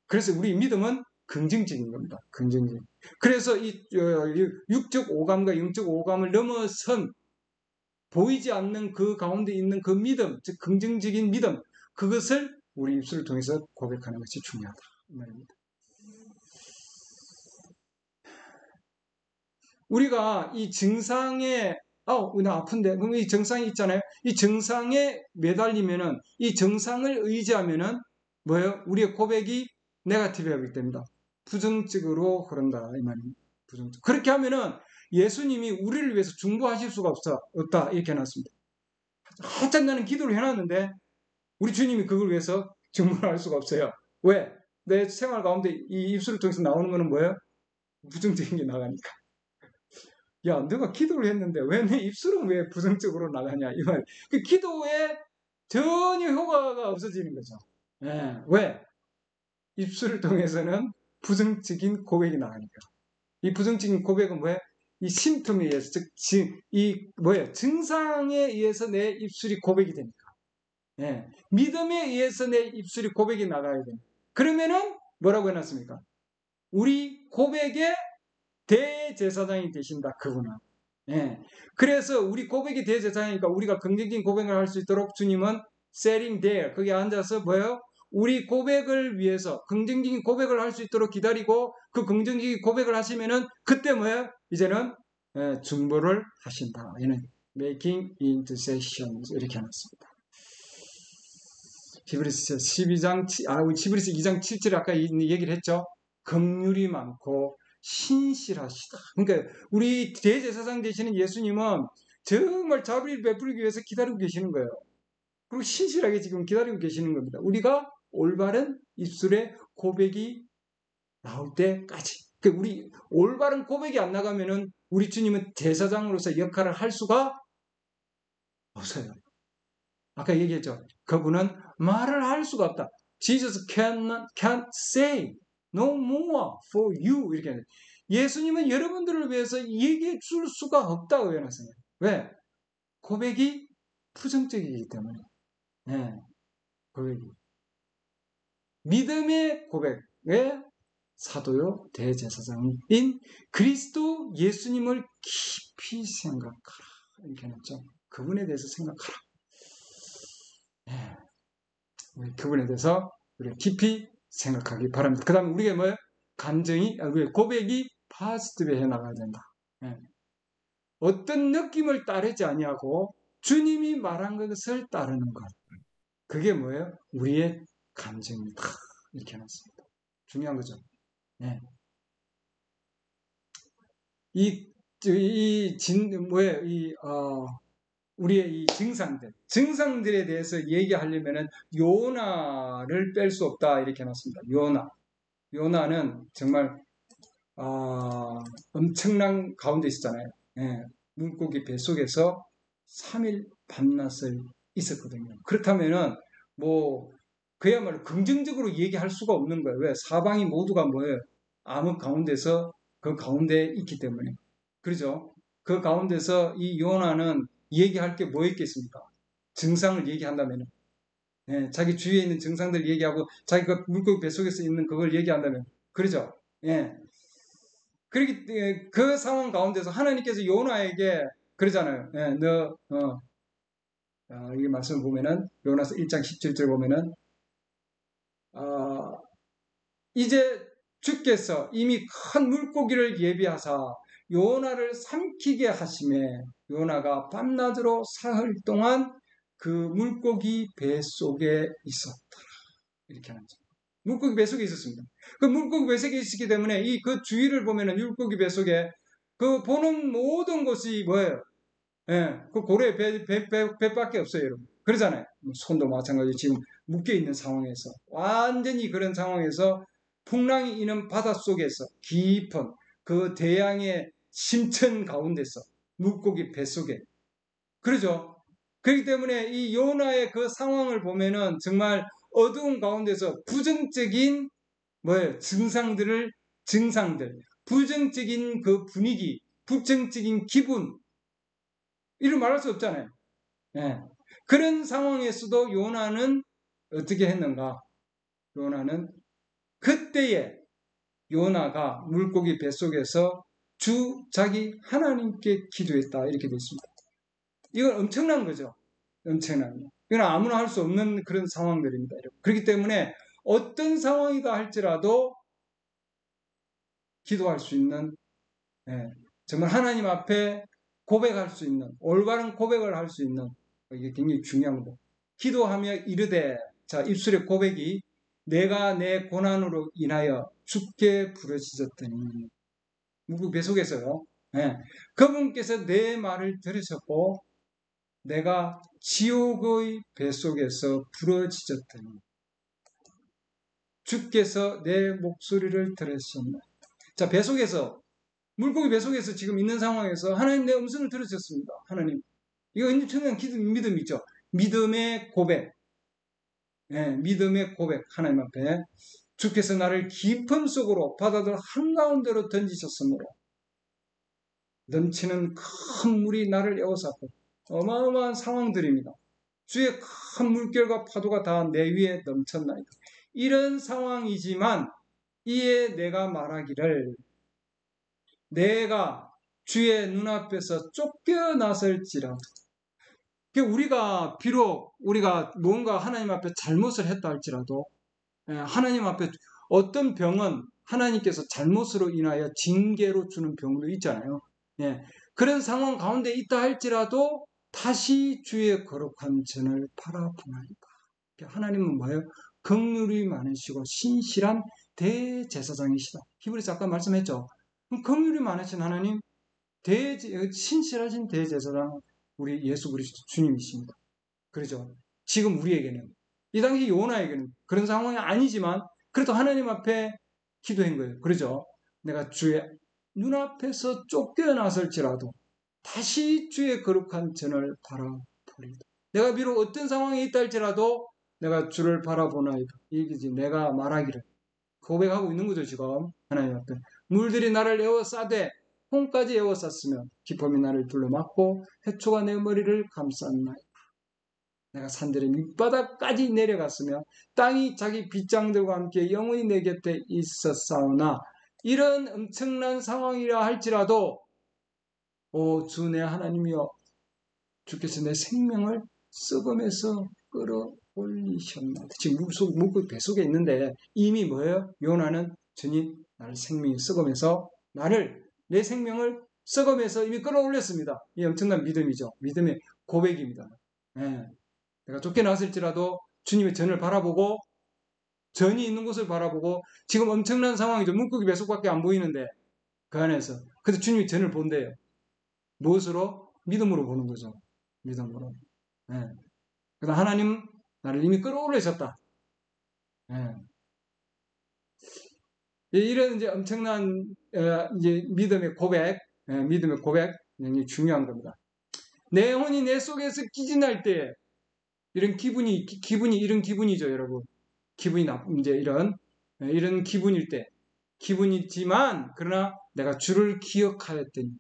그래서 우리 믿음은 긍정적인 겁니다. 긍정적. 그래서 이 육적 오감과 영적 오감을 넘어선 보이지 않는 그 가운데 있는 그 믿음, 즉 긍정적인 믿음, 그것을 우리 입술을 통해서 고백하는 것이 중요하다. 이 말입니다. 우리가 이 증상에 나 아픈데 그럼 이 증상이 있잖아요. 이 증상에 매달리면은 이 증상을 의지하면은 뭐예요? 우리의 고백이 네거티브하기 됩니다. 부정적으로 흐른다 이 말입니다. 부정적. 그렇게 하면은 예수님이 우리를 위해서 중보하실 수가 없다 이렇게 해놨습니다. 한참 나는 기도를 해놨는데 우리 주님이 그걸 위해서 중보를 할 수가 없어요. 왜? 내 생활 가운데 이 입술을 통해서 나오는 거는 뭐예요? 부정적인 게 나가니까. 야, 너가 기도를 했는데 왜 내 입술은 왜 부정적으로 나가냐 이 말. 그 기도에 전혀 효과가 없어지는 거죠. 왜? 입술을 통해서는 부정적인 고백이 나가니까. 이 부정적인 고백은 뭐예요? 이 심통에 의해서, 즉, 증상에 의해서 내 입술이 고백이 되니까. 믿음에 의해서 내 입술이 고백이 나가야 됩니다. 그러면은 뭐라고 해놨습니까? 우리 고백의 대제사장이 되신다, 그분은. 그래서 우리 고백이 대제사장이니까 우리가 긍정적인 고백을 할 수 있도록 주님은 sitting there, 거기 앉아서 뭐예요? 우리 고백을 위해서 긍정적인 고백을 할 수 있도록 기다리고 그 긍정적인 고백을 하시면은 그때 뭐예요? 이제는 중보를 하신다. 이는 making intercessions 이렇게 해놨습니다. 히브리서 2장 7절 아까 얘기를 했죠. 긍휼이 많고 신실하시다. 그러니까 우리 대제사장 되시는 예수님은 정말 자비를 베풀기 위해서 기다리고 계시는 거예요. 그리고 신실하게 지금 기다리고 계시는 겁니다. 우리가 올바른 입술의 고백이 나올 때까지. 우리 올바른 고백이 안 나가면은 우리 주님은 제사장으로서 역할을 할 수가 없어요. 아까 얘기했죠. 그분은 말을 할 수가 없다. Jesus can't say no more for you. 이렇게 예수님은 여러분들을 위해서 얘기해 줄 수가 없다고 해놨어요. 왜? 고백이 부정적이기 때문에. 고백이. 믿음의 고백의 사도요 대제사장인 그리스도 예수님을 깊이 생각하라. 이렇게 해놨죠. 그분에 대해서 생각하라. 그분에 대해서 우리가 깊이 생각하기 바랍니다. 그 다음에 우리가 뭐예요? 우리의 고백이 파지티브해 나가야 된다. 어떤 느낌을 따르지 아니하고 주님이 말한 것을 따르는 것. 그게 뭐예요? 우리의 감정입니다. 이렇게 해놨습니다. 중요한 거죠. 네. 우리의 이 증상들에 대해서 얘기하려면은 요나를 뺄 수 없다 이렇게 해놨습니다. 요나는 정말 엄청난 가운데 있었잖아요. 예, 물고기 뱃속에서 3일 밤낮을 있었거든요. 그렇다면은 뭐 그야말로 긍정적으로 얘기할 수가 없는 거예요. 왜? 사방이 모두가 뭐예요? 암흑 가운데서 그 가운데에 있기 때문에. 그렇죠? 그 가운데서 이 요나는 얘기할 게 뭐 있겠습니까? 증상을 얘기한다면, 예, 자기 주위에 있는 증상들 얘기하고 자기가 물고기 뱃속에서 있는 그걸 얘기한다면, 그렇죠? 예. 그 상황 가운데서 하나님께서 요나에게 그러잖아요. 예, 이 말씀을 보면은 요나서 1장 17절 보면은 이제 주께서 이미 큰 물고기를 예비하사 요나를 삼키게 하심에 요나가 밤낮으로 사흘 동안 그 물고기 뱃속에 있었다. 이렇게 하죠. 물고기 뱃속에 있었습니다. 그 물고기 뱃속에 있었기 때문에 그 주위를 보면은 물고기 뱃속에 그 보는 모든 것이 뭐예요? 예, 그 고래 배밖에 없어요, 여러분. 그러잖아요. 손도 마찬가지로 지금 묶여있는 상황에서. 완전히 그런 상황에서 풍랑이 있는 바닷속에서 깊은 그 대양의 심천 가운데서 물고기 뱃속에. 그러죠? 그렇기 때문에 이 요나의 그 상황을 보면은 정말 어두운 가운데서 부정적인 뭐예요? 증상들, 부정적인 그 분위기, 부정적인 기분, 이를 말할 수 없잖아요. 예. 그런 상황에서도 요나는 어떻게 했는가? 요나는 그때에 요나가 물고기 뱃속에서 자기 하나님께 기도했다. 이렇게 되어 있습니다. 이건 엄청난 거죠. 엄청난 거. 이건 아무나 할 수 없는 그런 상황들입니다. 그렇기 때문에 어떤 상황이다 할지라도 기도할 수 있는, 예, 정말 하나님 앞에 고백할 수 있는, 올바른 고백을 할 수 있는, 이게 굉장히 중요한 거. 기도하며 이르되, 자, 입술의 고백이 내가 내 고난으로 인하여 죽게 부르짖었더니, 물고기 뱃속에서요. 예, 그분께서 내 말을 들으셨고 내가 지옥의 뱃속에서 부르짖었더니 주께서 내 목소리를 들으셨나. 자, 뱃속에서, 물고기 뱃속에서 지금 있는 상황에서 하나님 내 음성을 들으셨습니다. 하나님. 이거 엄청난 믿음이죠. 믿음의 고백. 예, 믿음의 고백. 하나님 앞에. 주께서 나를 깊음 속으로 바다들 한가운데로 던지셨으므로 넘치는 큰 물이 나를 에워쌌고 어마어마한 상황들입니다. 주의 큰 물결과 파도가 다 내 위에 넘쳤나이다. 이런 상황이지만 이에 내가 말하기를 내가 주의 눈앞에서 쫓겨나설지라도, 우리가 비록 우리가 뭔가 하나님 앞에 잘못을 했다 할지라도, 하나님 앞에 어떤 병은 하나님께서 잘못으로 인하여 징계로 주는 병도 있잖아요. 예, 그런 상황 가운데 있다 할지라도 다시 주의 거룩한 전을 바라보나이다. 하나님은 뭐예요? 긍휼이 많으시고 신실한 대제사장이시다. 히브리서 아까 말씀했죠. 긍휼이 많으신 하나님, 신실하신 대제사장, 우리 예수 그리스도 주님이십니다. 그렇죠? 지금 우리에게는, 이 당시 요나에게는 그런 상황이 아니지만 그래도 하나님 앞에 기도한 거예요. 그렇죠? 내가 주의 눈앞에서 쫓겨나설지라도 다시 주의 거룩한 전을 바라보리다. 내가 비록 어떤 상황에 있다 할지라도 내가 주를 바라보나이다. 이기지 내가 말하기를 고백하고 있는 거죠. 지금 하나님 앞에. 물들이 나를 에워싸되 홍까지 에워쌌으면 기쁨이 나를 둘러막고 해초가 내 머리를 감쌌나이다. 내가 산들의 밑바닥까지 내려갔으며 땅이 자기 빗장들과 함께 영원히 내 곁에 있었사오나, 이런 엄청난 상황이라 할지라도 오 주 내 하나님이여, 주께서 내 생명을 썩음에서 끌어올리셨나이다. 지금 물고기 뱃속에 있는데 이미 뭐예요? 요나는 주님, 나를 생명이 썩음에서 내 생명을 썩음에서 이미 끌어올렸습니다. 이 엄청난 믿음이죠. 믿음의 고백입니다. 네. 내가 쫓겨났을지라도 주님의 전을 바라보고 전이 있는 곳을 바라보고 지금 엄청난 상황이죠. 물고기 뱃속밖에 안 보이는데 그 안에서. 그래서 주님이 전을 본대요. 무엇으로? 믿음으로 보는 거죠. 믿음으로. 예. 그래서 하나님 나를 이미 끌어올리셨다. 예. 이런 이제 엄청난 이제 믿음의 고백, 믿음의 고백 굉장히 중요한 겁니다. 내 영혼이 내 속에서 기진할 때 이런 기분이 이런 기분이죠, 여러분. 기분이 이제 이런 기분일 때 기분이지만 그러나 내가 주를 기억하였더니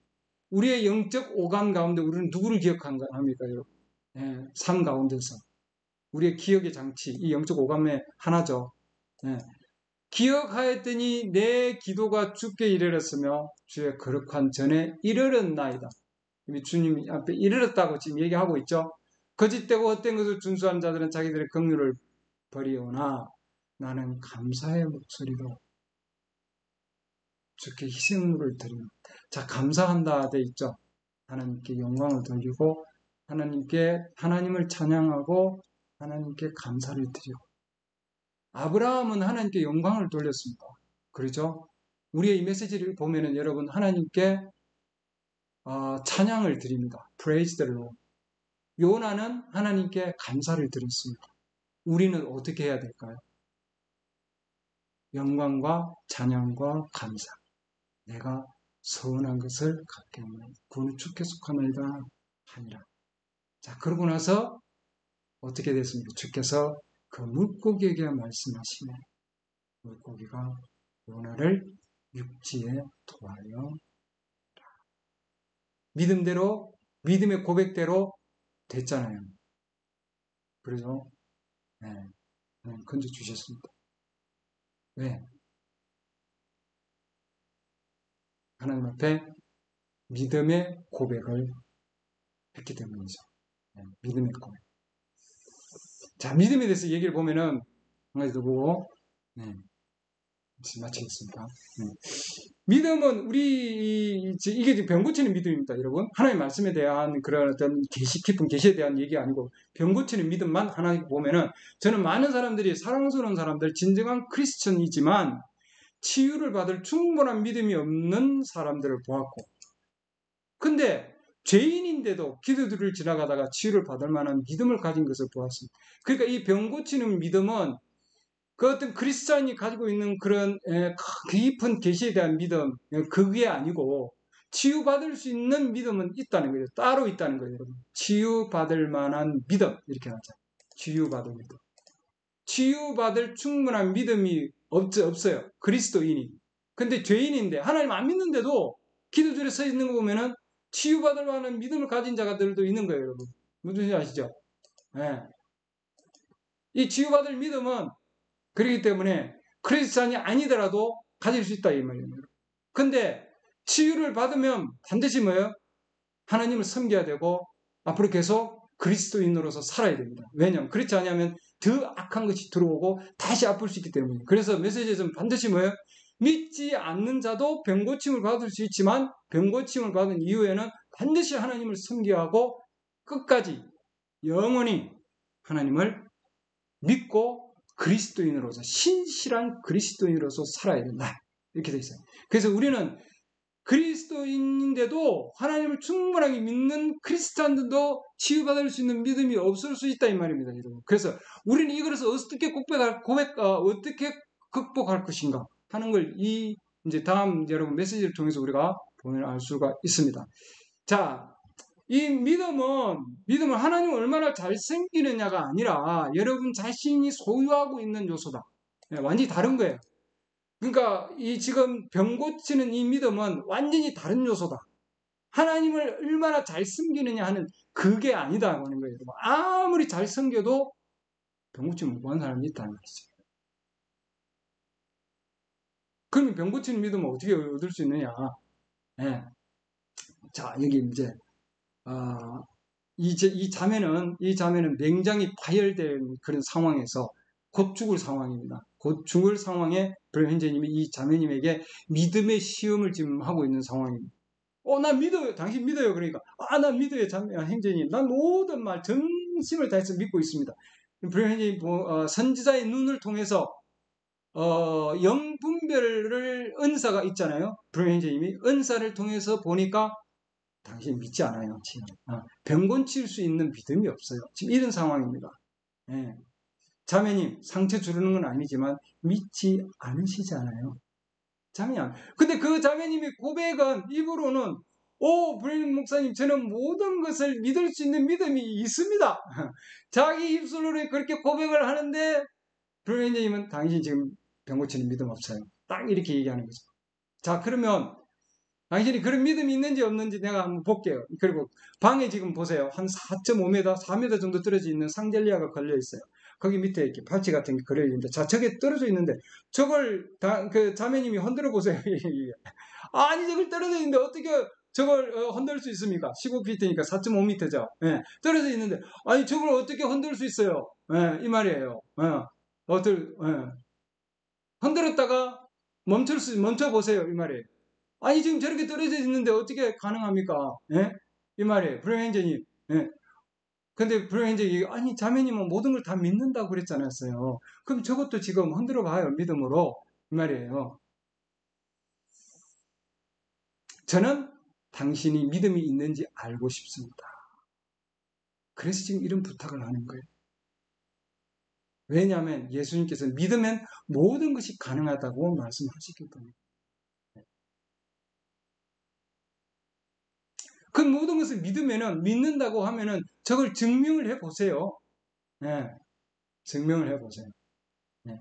우리의 영적 오감 가운데 우리는 누구를 기억합니까, 여러분? 삶 가운데서 우리의 기억의 장치, 이 영적 오감의 하나죠. 기억하였더니 내 기도가 주께 이르렀으며 주의 거룩한 전에 이르렀나이다. 이미 주님 앞에 이르렀다고 지금 얘기하고 있죠. 거짓되고 헛된 것을 준수한 자들은 자기들의 긍휼을 버리오나 나는 감사의 목소리로 주께 희생물을 드립니다. 자, 감사한다 돼 있죠. 하나님께 영광을 돌리고 하나님을 찬양하고 하나님께 감사를 드리고 아브라함은 하나님께 영광을 돌렸습니다. 그렇죠? 우리의 이 메시지를 보면은 여러분 하나님께 찬양을 드립니다. Praise the Lord. 요나는 하나님께 감사를 드렸습니다. 우리는 어떻게 해야 될까요? 영광과 찬양과 감사. 내가 서운한 것을 갖게 하면 그는 주께 속하나이다 하니라. 자, 그러고 나서 어떻게 됐습니까? 주께서 그 물고기에게 말씀하시네. 물고기가 요나를 육지에 토하여 믿음대로 믿음의 고백대로 됐잖아요. 그래서 건져 주셨습니다. 왜? 하나님 앞에 믿음의 고백을 했기 때문이죠. 믿음의 고백. 자, 믿음에 대해서 얘기를 보면은 한 가지 더 보고 마치겠습니다. 믿음은 이게 지금 병 고치는 믿음입니다, 여러분. 하나님의 말씀에 대한 그런 어떤 깊은 계시에 대한 얘기 아니고 병 고치는 믿음만 하나 보면은 저는 많은 사람들이 사랑스러운 사람들, 진정한 크리스천이지만 치유를 받을 충분한 믿음이 없는 사람들을 보았고, 근데 죄인인데도 기도들을 지나가다가 치유를 받을 만한 믿음을 가진 것을 보았습니다. 그러니까 이 병 고치는 믿음은 그 어떤 크리스찬이 가지고 있는 그런 깊은 계시에 대한 믿음, 그게 아니고 치유받을 수 있는 믿음은 있다는 거예요. 따로 있다는 거예요, 여러분. 치유받을 만한 믿음, 이렇게 하자. 치유받을 믿음. 치유받을 충분한 믿음이 없어요. 그리스도인이. 근데 죄인인데 하나님 안 믿는데도 기도줄에 서 있는 거 보면은 치유받을 만한 믿음을 가진 자들도 있는 거예요, 여러분. 무슨 뜻인지 아시죠? 이 치유받을 믿음은 그렇기 때문에 크리스찬이 아니더라도 가질 수 있다 이 말이에요. 근데 치유를 받으면 반드시 뭐예요? 하나님을 섬겨야 되고 앞으로 계속 그리스도인으로서 살아야 됩니다. 왜냐하면 그렇지 않으면 더 악한 것이 들어오고 다시 아플 수 있기 때문에. 그래서 메시지에서는 반드시 뭐예요? 믿지 않는 자도 병고침을 받을 수 있지만 병고침을 받은 이후에는 반드시 하나님을 섬겨야 하고 끝까지 영원히 하나님을 믿고 그리스도인으로서 신실한 그리스도인으로서 살아야 된다. 이렇게 돼 있어요. 그래서 우리는 그리스도인인데도 하나님을 충분하게 믿는 크리스찬들도 치유받을 수 있는 믿음이 없을 수 있다 이 말입니다, 여러분. 그래서 우리는 이것을 어떻게 어떻게 극복할 것인가 하는 걸 이제 다음 여러분 메시지를 통해서 우리가 보면 알 수가 있습니다. 자, 이 믿음은 하나님을 얼마나 잘 섬기느냐가 아니라 여러분 자신이 소유하고 있는 요소다. 완전히 다른 거예요. 그러니까 이 지금 병 고치는 이 믿음은 완전히 다른 요소다. 하나님을 얼마나 잘 섬기느냐 하는 그게 아니다 하는 거예요. 아무리 잘 섬겨도 병 고치면 못 하는 사람이 있다는 거죠. 그러면 병 고치는 믿음은 어떻게 얻을 수 있느냐? 자, 여기 이제 이 자매는 맹장이 파열된 그런 상황에서 곧 죽을 상황입니다. 곧 죽을 상황에 브레현제님이 이 자매님에게 믿음의 시험을 지금 하고 있는 상황입니다. 난 믿어요. 당신 믿어요. 그러니까 난 믿어요. 행제님. 난 모든 말 전심을 다해서 믿고 있습니다. 브레현제님 선지자의 눈을 통해서 영분별을 은사가 있잖아요. 브레인제님이 은사를 통해서 보니까 당신 믿지 않아요. 지금 병 고칠 수 있는 믿음이 없어요. 지금 이런 상황입니다. 예. 자매님 상처 주르는 건 아니지만 믿지 않으시잖아요. 자매님. 근데 그 자매님의 고백은 입으로는 브레인 목사님 저는 모든 것을 믿을 수 있는 믿음이 있습니다. 자기 입술로 그렇게 고백을 하는데 브레인님은 당신 지금 병 고치는 믿음 없어요. 딱 이렇게 얘기하는 거죠. 자, 그러면 당신이 그런 믿음이 있는지 없는지 내가 한번 볼게요. 그리고 방에 지금 보세요. 한 4.5m, 4m 정도 떨어져 있는 상젤리아가 걸려 있어요. 거기 밑에 이렇게 팔찌 같은 게 걸려 있는데, 자, 저게 떨어져 있는데, 저걸 그 자매님이 흔들어 보세요. 아니, 저걸 떨어져 있는데 어떻게 저걸 흔들 수 있습니까? 15피트니까 4.5m죠. 예, 떨어져 있는데, 아니, 저걸 어떻게 흔들 수 있어요? 예, 이 말이에요. 흔들었다가 멈춰보세요. 이 말이에요. 아니, 지금 저렇게 떨어져 있는데 어떻게 가능합니까? 예? 이 말이에요. 브레인제님. 예. 근데 브레인제이 아니, 자매님은 모든 걸 다 믿는다고 그랬지 않았어요. 그럼 저것도 지금 흔들어 봐요. 믿음으로. 이 말이에요. 저는 당신이 믿음이 있는지 알고 싶습니다. 그래서 지금 이런 부탁을 하는 거예요. 왜냐하면 예수님께서 믿으면 모든 것이 가능하다고 말씀하시기 때문에. 그 모든 것을 믿는다고 하면은 저걸 증명을 해 보세요. 네, 증명을 해 보세요. 네.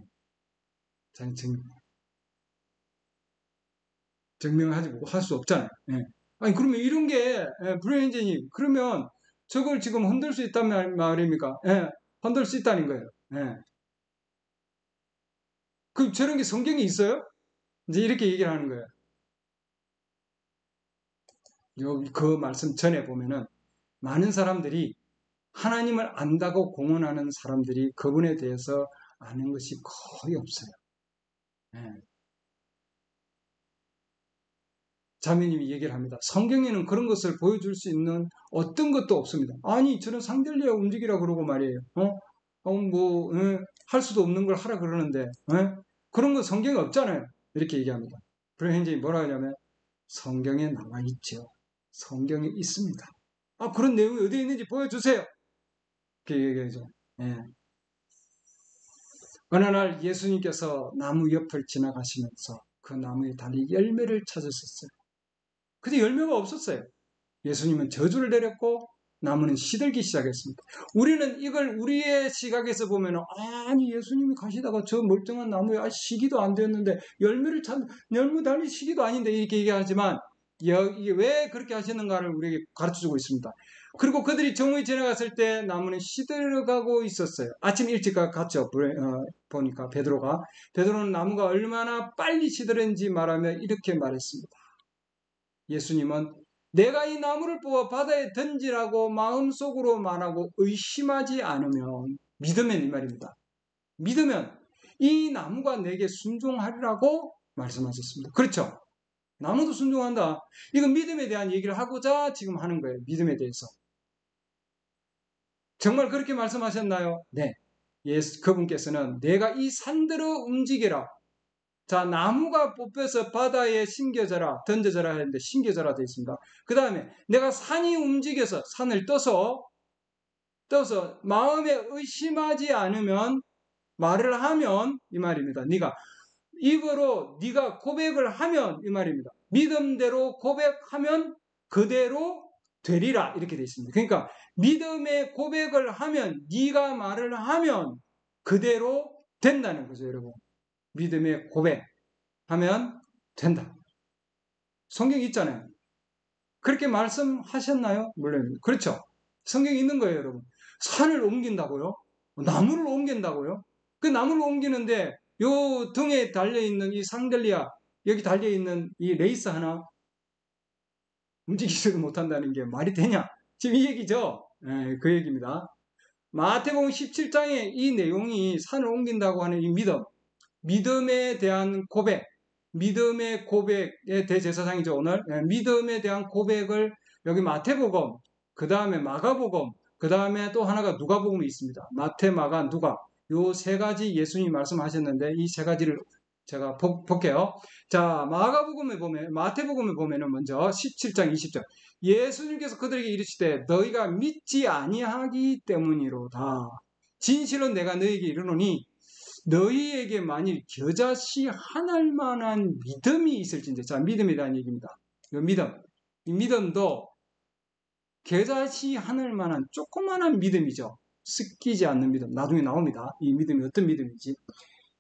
증명하지 못하고 할 수 없잖아요. 네. 아니, 그러면 이런 게, 브레인제님, 그러면 저걸 지금 흔들 수 있단 말입니까? 예, 흔들 수 있다는 거예요. 예. 그, 저런 게 성경에 있어요? 이제 이렇게 얘기를 하는 거예요. 그 말씀 전에 보면은 많은 사람들이 하나님을 안다고 공언하는 사람들이 그분에 대해서 아는 것이 거의 없어요. 예. 자매님이 얘기를 합니다. 성경에는 그런 것을 보여줄 수 있는 어떤 것도 없습니다. 아니, 저는 상델리아 움직이라 그러고 말이에요. 할 수도 없는 걸 하라 그러는데, 그런 거 성경에 없잖아요. 이렇게 얘기합니다. 그럼 현재 뭐라 하냐면, 성경에 나와 있죠. 성경에 있습니다. 그런 내용이 어디에 있는지 보여주세요. 이렇게 얘기하죠. 예. 어느 날 예수님께서 나무 옆을 지나가시면서 그 나무에 달린 열매를 찾으셨어요. 근데 열매가 없었어요. 예수님은 저주를 내렸고 나무는 시들기 시작했습니다. 우리는 이걸 우리의 시각에서 보면 아니, 예수님이 가시다가 저 멀쩡한 나무에 시기도 안 되었는데 열매 달린 시기도 아닌데 이렇게 얘기하지만 이게 왜 그렇게 하시는가를 우리에게 가르쳐주고 있습니다. 그리고 그들이 정오에 지나갔을 때 나무는 시들어가고 있었어요. 아침 일찍 갔죠. 보니까 베드로는 나무가 얼마나 빨리 시들었는지 말하며 이렇게 말했습니다. 예수님은 내가 이 나무를 뽑아 바다에 던지라고 마음속으로 말하고 의심하지 않으면, 믿으면 이 말입니다. 믿으면 이 나무가 내게 순종하리라고 말씀하셨습니다. 그렇죠? 나무도 순종한다. 이건 믿음에 대한 얘기를 하고자 지금 하는 거예요. 믿음에 대해서. 정말 그렇게 말씀하셨나요? 네. 그분께서는 내가 이 산대로 움직여라. 자, 나무가 뽑혀서 바다에 던져져라 했는데 심겨져라 되어 있습니다. 그 다음에 내가 산이 움직여서 산을 떠서 마음에 의심하지 않으면 말을 하면 이 말입니다. 네가 입으로 네가 고백을 하면 이 말입니다. 믿음대로 고백하면 그대로 되리라 이렇게 되어 있습니다. 그러니까 믿음의 고백을 하면 네가 말을 하면 그대로 된다는 거죠, 여러분. 믿음의 고백하면 된다. 성경이 있잖아요. 그렇게 말씀하셨나요? 물론 그렇죠. 성경이 있는 거예요, 여러분. 산을 옮긴다고요? 나무를 옮긴다고요? 그 나무를 옮기는데 요 등에 달려있는 이 상델리아, 여기 달려있는 이 레이스 하나 움직이지도 못한다는 게 말이 되냐? 지금 이 얘기죠. 그 얘기입니다. 마태복음 17장에 이 내용이 산을 옮긴다고 하는 이 믿음에 대한 고백, 믿음의 고백의 대제사장이죠, 오늘. 믿음에 대한 고백을 여기 마태복음, 그 다음에 마가복음, 그 다음에 또 하나가 누가복음이 있습니다. 마태, 마가, 누가. 요 세 가지 예수님이 말씀하셨는데 이 세 가지를 제가 볼게요. 자, 마태복음에 보면은 먼저 17장 20절. 예수님께서 그들에게 이르시되 너희가 믿지 아니하기 때문이로다. 진실로 내가 너희에게 이르노니 너희에게 만일 겨자씨 하나일 만한 믿음이 있을진데. 자, 믿음에 대한 얘기입니다. 이 믿음도 겨자씨 하나일 만한 조그만한 믿음이죠. 습기지 않는 믿음. 나중에 나옵니다. 이 믿음이 어떤 믿음인지.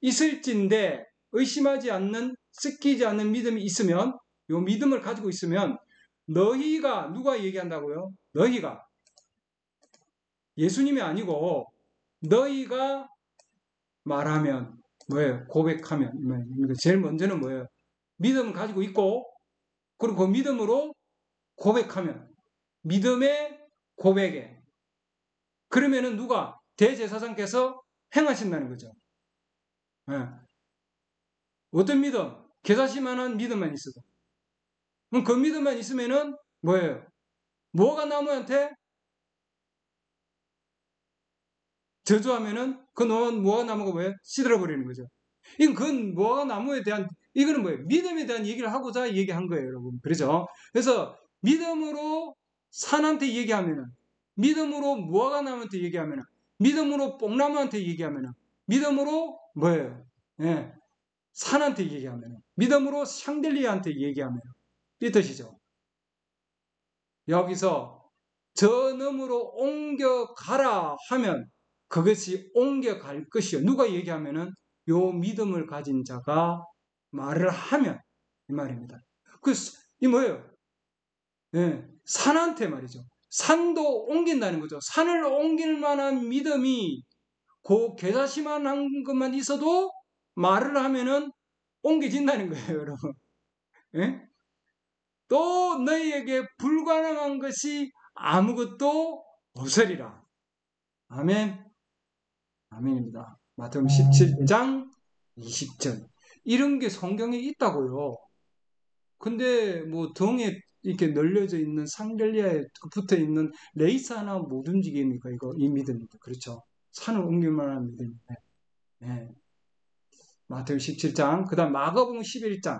있을진데 의심하지 않는, 습기지 않는 믿음이 있으면, 요 믿음을 가지고 있으면 너희가, 누가 얘기한다고요? 너희가, 예수님이 아니고 너희가 말하면, 뭐예요? 고백하면. 제일 먼저는 뭐예요? 믿음을 가지고 있고, 그리고 그 믿음으로 고백하면, 믿음의 고백에, 그러면은 누가? 대제사장께서 행하신다는 거죠. 예. 어떤 믿음? 겨자씨만한 믿음만 있어도. 그럼 그 믿음만 있으면은 뭐예요? 무화과 나무한테 저주하면은 그 무화과 나무가 뭐예요? 시들어버리는 거죠. 이건 그 무화과 나무에 대한, 이거는 뭐예요? 믿음에 대한 얘기를 하고자 얘기한 거예요, 여러분. 그렇죠? 그래서 믿음으로 산한테 얘기하면은, 믿음으로 무화과 나무한테 얘기하면은, 믿음으로 뽕나무한테 얘기하면은, 믿음으로 뭐예요? 예, 산한테 얘기하면은, 믿음으로 샹들리아한테 얘기하면은, 이 뜻이죠. 여기서 저 너머로 옮겨가라 하면 그것이 옮겨갈 것이요. 누가 얘기하면은 요 믿음을 가진 자가 말을 하면 이 말입니다. 이 뭐예요? 예, 산한테 말이죠. 산도 옮긴다는 거죠. 산을 옮길 만한 믿음이 그 겨자씨만한 것만 있어도 말을 하면은 옮겨진다는 거예요, 여러분. 예? 또 너희에게 불가능한 것이 아무것도 없으리라. 아멘. 아멘입니다. 마태복음 17장 20절. 이런 게 성경에 있다고요. 근데 뭐 등에 이렇게 널려져 있는 상겔리아에 붙어 있는 레이스 하나 못 움직입니까? 이 믿음입니다. 그렇죠. 산을 옮길 만한 믿음인데. 네. 마태복음 17장, 그 다음 마가복음 11장.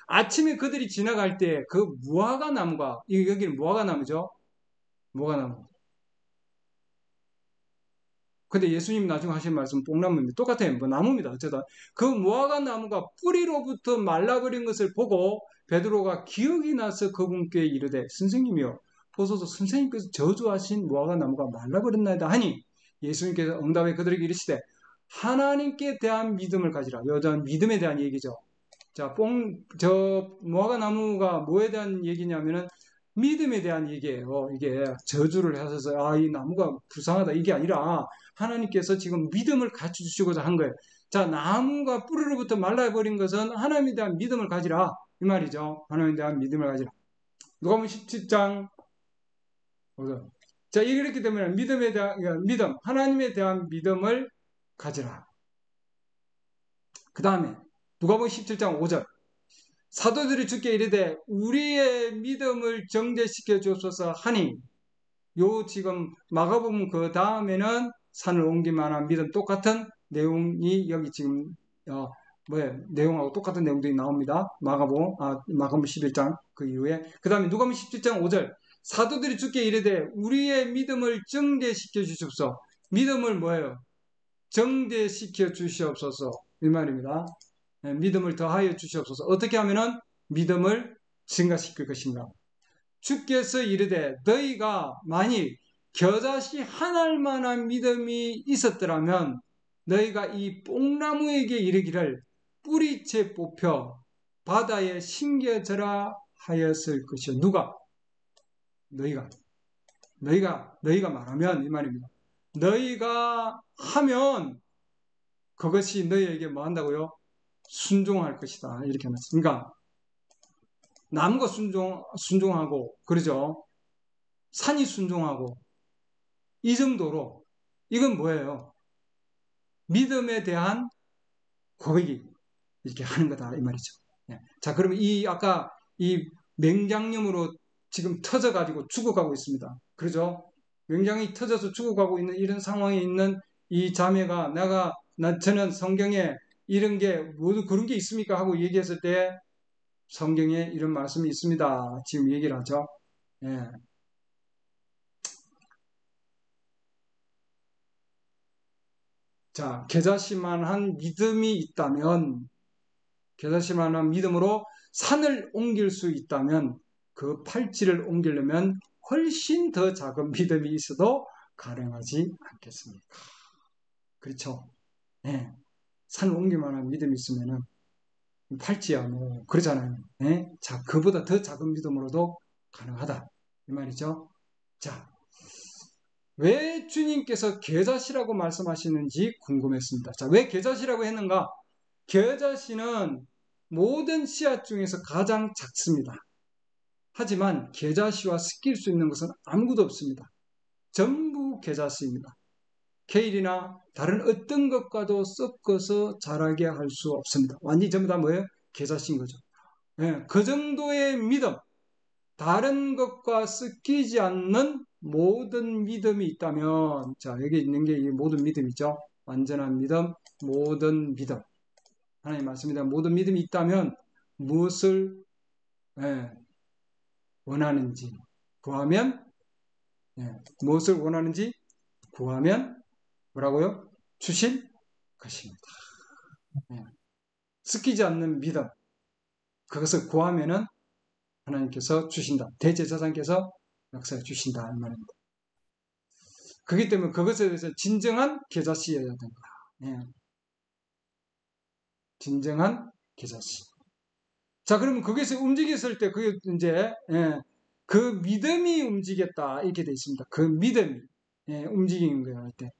아침에 그들이 지나갈 때 그 무화과 나무가, 여기는 무화과 나무죠? 무화과 나무. 근데 예수님 나중에 하신 말씀 뽕나무입니다. 똑같아요. 뭐 나무입니다. 어쩌다 그 무화과 나무가 뿌리로부터 말라버린 것을 보고 베드로가 기억이 나서 그분께 이르되 선생님이요 보소서 선생님께서 저주하신 무화과 나무가 말라버렸나이다 하니 예수님께서 응답해 그들에게 이르시되 하나님께 대한 믿음을 가지라. 여전 믿음에 대한 얘기죠. 자, 저 무화과 나무가 뭐에 대한 얘기냐면은 믿음에 대한 얘기예요. 이게 저주를 하셔서 이 나무가 불쌍하다 이게 아니라 하나님께서 지금 믿음을 갖춰 주시고자 한 거예요. 자, 나무가 뿌리로부터 말라버린 것은 하나님에 대한 믿음을 가지라 이 말이죠. 하나님에 대한 믿음을 가지라. 누가복음 17장 자, 이렇기 때문에 믿음에 대한 믿음, 하나님에 대한 믿음을 가지라. 그 다음에 누가복음 17장 5절 사도들이 주께 이르되 우리의 믿음을 정죄시켜 주옵소서 하니 요 지금 마가복음 그 다음에는 산을 옮기만한 믿음 똑같은 내용이 여기 지금 내용하고 똑같은 내용들이 나옵니다. 마가복음 11장 그 이후에 그 다음에 누가복음 17장 5절 사도들이 주께 이르되 우리의 믿음을 정죄시켜 주십소서. 믿음을 뭐예요? 정죄시켜 주시옵소서 이 말입니다. 믿음을 더하여 주시옵소서. 어떻게 하면은 믿음을 증가시킬 것인가? 주께서 이르되 너희가 만일 겨자씨 하나일 만한 믿음이 있었더라면 너희가 이 뽕나무에게 이르기를 뿌리째 뽑혀 바다에 심겨져라 하였을 것이요. 누가? 너희가 말하면 이 말입니다. 너희가 하면 그것이 너희에게 뭐 한다고요? 순종할 것이다. 이렇게 말했습니다. 그러니까 나무가 순종하고 그러죠. 산이 순종하고 이 정도로 이건 뭐예요? 믿음에 대한 고백이 이렇게 하는 거다 이 말이죠. 자, 그러면 아까 이 맹장염으로 지금 터져가지고 죽어가고 있습니다. 그러죠? 맹장이 터져서 죽어가고 있는 이런 상황에 있는 이 자매가 저는 성경에 이런 게 모두 그런 게 있습니까? 하고 얘기했을 때 성경에 이런 말씀이 있습니다. 지금 얘기를 하죠. 예. 자, 겨자씨만한 믿음이 있다면, 겨자씨만한 믿음으로 산을 옮길 수 있다면, 그 팔찌를 옮기려면 훨씬 더 작은 믿음이 있어도 가능하지 않겠습니까? 그렇죠? 예. 산을 옮길 만한 믿음이 있으면은 팔찌야 뭐 그러잖아요. 예? 자, 그보다 더 작은 믿음으로도 가능하다 이 말이죠. 자, 왜 주님께서 겨자씨라고 말씀하시는지 궁금했습니다. 자, 왜 겨자씨라고 했는가? 겨자씨는 모든 씨앗 중에서 가장 작습니다. 하지만 겨자씨와 섞일 수 있는 것은 아무것도 없습니다. 전부 겨자씨입니다. 케일이나 다른 어떤 것과도 섞어서 자라게 할 수 없습니다. 완전히 전부 다 뭐예요? 겨자씨인 거죠. 예, 그 정도의 믿음, 다른 것과 섞이지 않는 모든 믿음이 있다면, 자, 여기 있는 게 이 모든 믿음이죠. 완전한 믿음, 모든 믿음. 하나님 말씀입니다. 모든 믿음이 있다면 무엇을 예, 원하는지 구하면, 무엇을 원하는지 구하면 뭐라고요? 주실 것입니다. 예, 섞이지 않는 믿음, 그것을 구하면은 하나님께서 주신다. 대제사장께서 역사해 주신다. 이 말입니다. 그렇기 때문에 그것에 대해서 진정한 겨자씨여야 된다. 예. 진정한 겨자씨. 자, 그러면 그것이 움직였을 때 그게 이제 그 믿음이 움직였다 이렇게 되어 있습니다. 그 믿음이 움직이는 거예요. 할 때.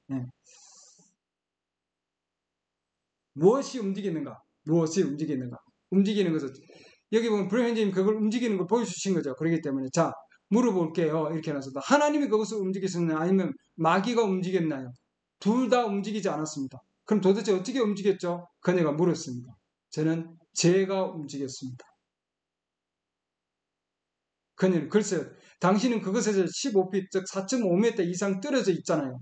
무엇이 움직이는가? 무엇이 움직이는가? 움직이는 것을 여기 보면 브레현님 그걸 움직이는 걸 보여주신 거죠. 그렇기 때문에 자 물어볼게요. 이렇게 해놨습니다. 하나님이 그것을 움직이셨나요? 아니면 마귀가 움직였나요? 둘 다 움직이지 않았습니다. 그럼 도대체 어떻게 움직였죠? 그녀가 물었습니다. 저는 제가 움직였습니다. 그녀는 글쎄요. 당신은 그것에서 15피, 즉 4.5m 이상 떨어져 있잖아요.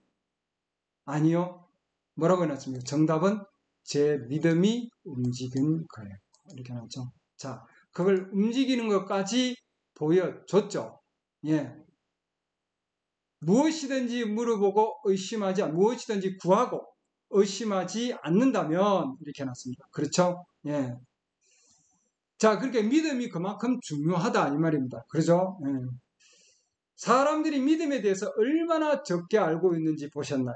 아니요. 뭐라고 해놨습니까? 정답은 제 믿음이 움직인 거예요. 이렇게 해놨죠. 자, 그걸 움직이는 것까지 보여줬죠. 예. 무엇이든지 물어보고 의심하지 않, 무엇이든지 구하고 의심하지 않는다면 이렇게 해놨습니다. 그렇죠? 예. 자, 그렇게 믿음이 그만큼 중요하다 이 말입니다. 그렇죠? 예. 사람들이 믿음에 대해서 얼마나 적게 알고 있는지 보셨나요?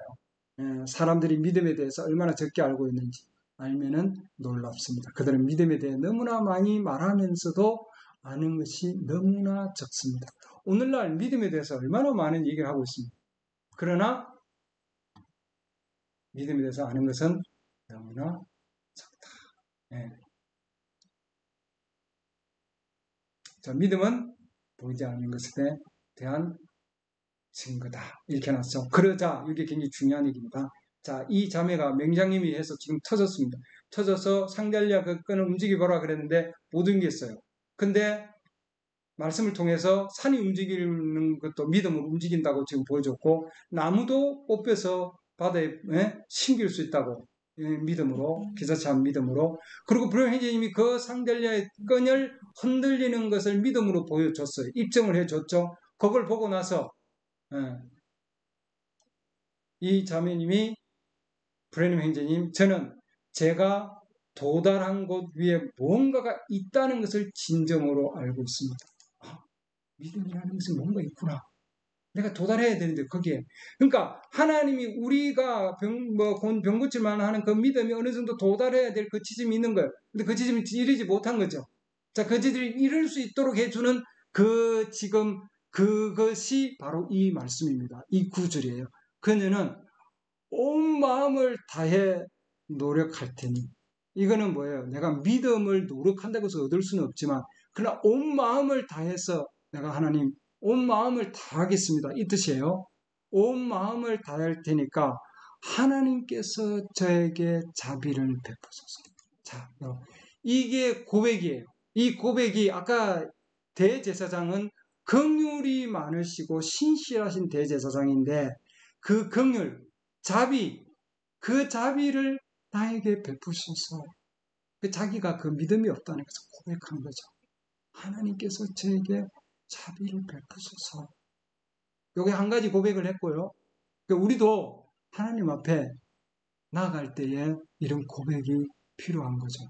예, 사람들이 믿음에 대해서 얼마나 적게 알고 있는지 알면은 놀랍습니다. 그들은 믿음에 대해 너무나 많이 말하면서도 아는 것이 너무나 적습니다. 오늘날 믿음에 대해서 얼마나 많은 얘기를 하고 있습니다. 그러나 믿음에 대해서 아는 것은 너무나 적다. 예. 자, 믿음은 보이지 않는 것에 대한 증거다. 이렇게 해놨죠. 그러자 이게 굉장히 중요한 얘기입니다. 자, 이 자매가 맹장님이 해서 지금 터졌습니다. 터져서 상달리아 그 끈을 움직여보라 그랬는데 못 움직였어요. 근데 말씀을 통해서 산이 움직이는 것도 믿음으로 움직인다고 지금 보여줬고 나무도 뽑혀서 바다에 심길 수 있다고 믿음으로 기사처한 믿음으로 그리고 브레 형제님이 그 상달리아의 끈을 흔들리는 것을 믿음으로 보여줬어요. 입증을 해줬죠. 그걸 보고 나서 이 자매님이 브레님 형제님 저는 제가 도달한 곳 위에 무언가가 있다는 것을 진정으로 알고 있습니다. 아, 믿음이라는 것은 뭔가 있구나. 내가 도달해야 되는데 거기에 그러니까 하나님이 우리가 병 고칠만 하는 그 믿음이 어느 정도 도달해야 될 그 지점이 있는 거예요. 근데 그 지점이 이르지 못한 거죠. 자, 그 지점이 이룰 수 있도록 해주는 그 지금 그것이 바로 이 말씀입니다. 이 구절이에요. 그녀는 온 마음을 다해 노력할 테니 이거는 뭐예요? 내가 믿음을 노력한다고 해서 얻을 수는 없지만 그러나 온 마음을 다해서 내가 하나님 온 마음을 다하겠습니다. 이 뜻이에요. 온 마음을 다할 테니까 하나님께서 저에게 자비를 베푸소서. 자, 이게 고백이에요. 이 고백이 아까 대제사장은 긍휼이 많으시고 신실하신 대제사장인데 그 긍휼, 자비, 그 자비를 나에게 베푸셔서 자기가 그 믿음이 없다는 것을 고백한 거죠. 하나님께서 저에게 자비를 베푸소서. 요게 한 가지 고백을 했고요. 우리도 하나님 앞에 나아갈 때에 이런 고백이 필요한 거죠.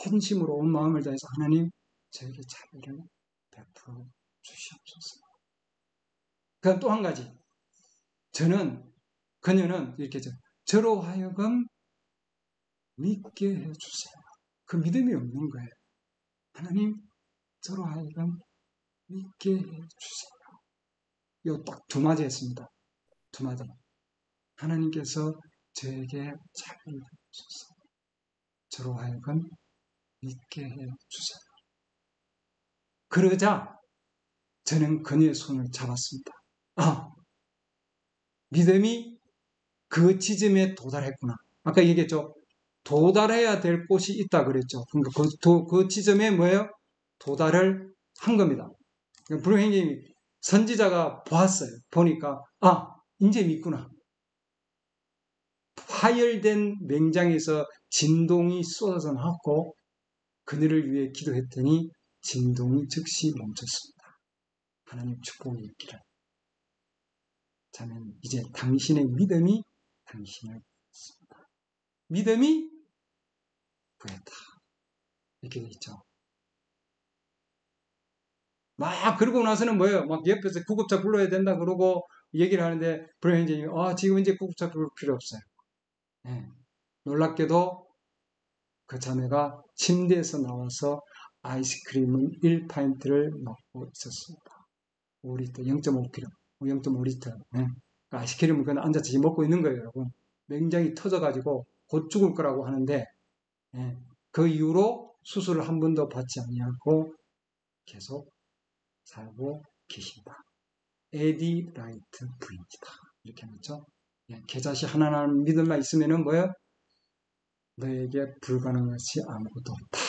헌심으로 온 마음을 다해서 하나님 저에게 자비를 베풀어 주시옵소서. 그럼 또 한 가지. 그녀는 이렇게 저로 하여금 믿게 해주세요. 그 믿음이 없는 거예요. 하나님 저로 하여금 믿게 해주세요. 이거 딱 두 마디 했습니다. 두 마디. 하나님께서 저에게 자비를 주소서. 저로 하여금 믿게 해주세요. 그러자 저는 그녀의 손을 잡았습니다. 믿음이 그 지점에 도달했구나. 아까 얘기했죠. 도달해야 될 곳이 있다 그랬죠. 그러니까 그 지점에 뭐예요? 도달을 한 겁니다. 불행히 선지자가 보았어요. 보니까 이제 믿구나. 파열된 맹장에서 진동이 쏟아져 나왔고 그녀를 위해 기도했더니 진동이 즉시 멈췄습니다. 하나님 축복이 있기를. 자면 이제 당신의 믿음이 당신을 구했습니다. 믿음이 구했다. 이렇게 돼 있죠. 그러고 나서는 뭐예요? 옆에서 구급차 불러야 된다 그러고 얘기를 하는데 불행행님이 지금 이제 구급차 부를 필요 없어요. 네. 놀랍게도 그 자매가 침대에서 나와서 아이스크림은 1파인트를 먹고 있었습니다. 5리터, 0.5kg, 0.5리터. 네. 아이스크림은 그냥 앉아서 먹고 있는 거예요, 여러분. 맹장이 터져가지고 곧 죽을 거라고 하는데, 네. 그 이후로 수술을 한 번도 받지 아니하고 계속 살고 계신다. 에디 라이트 부인이다. 이렇게 하죠. 계자시 하나님 믿음만 있으면은 뭐예요? 너에게 불가능한 것이 아무것도 없다.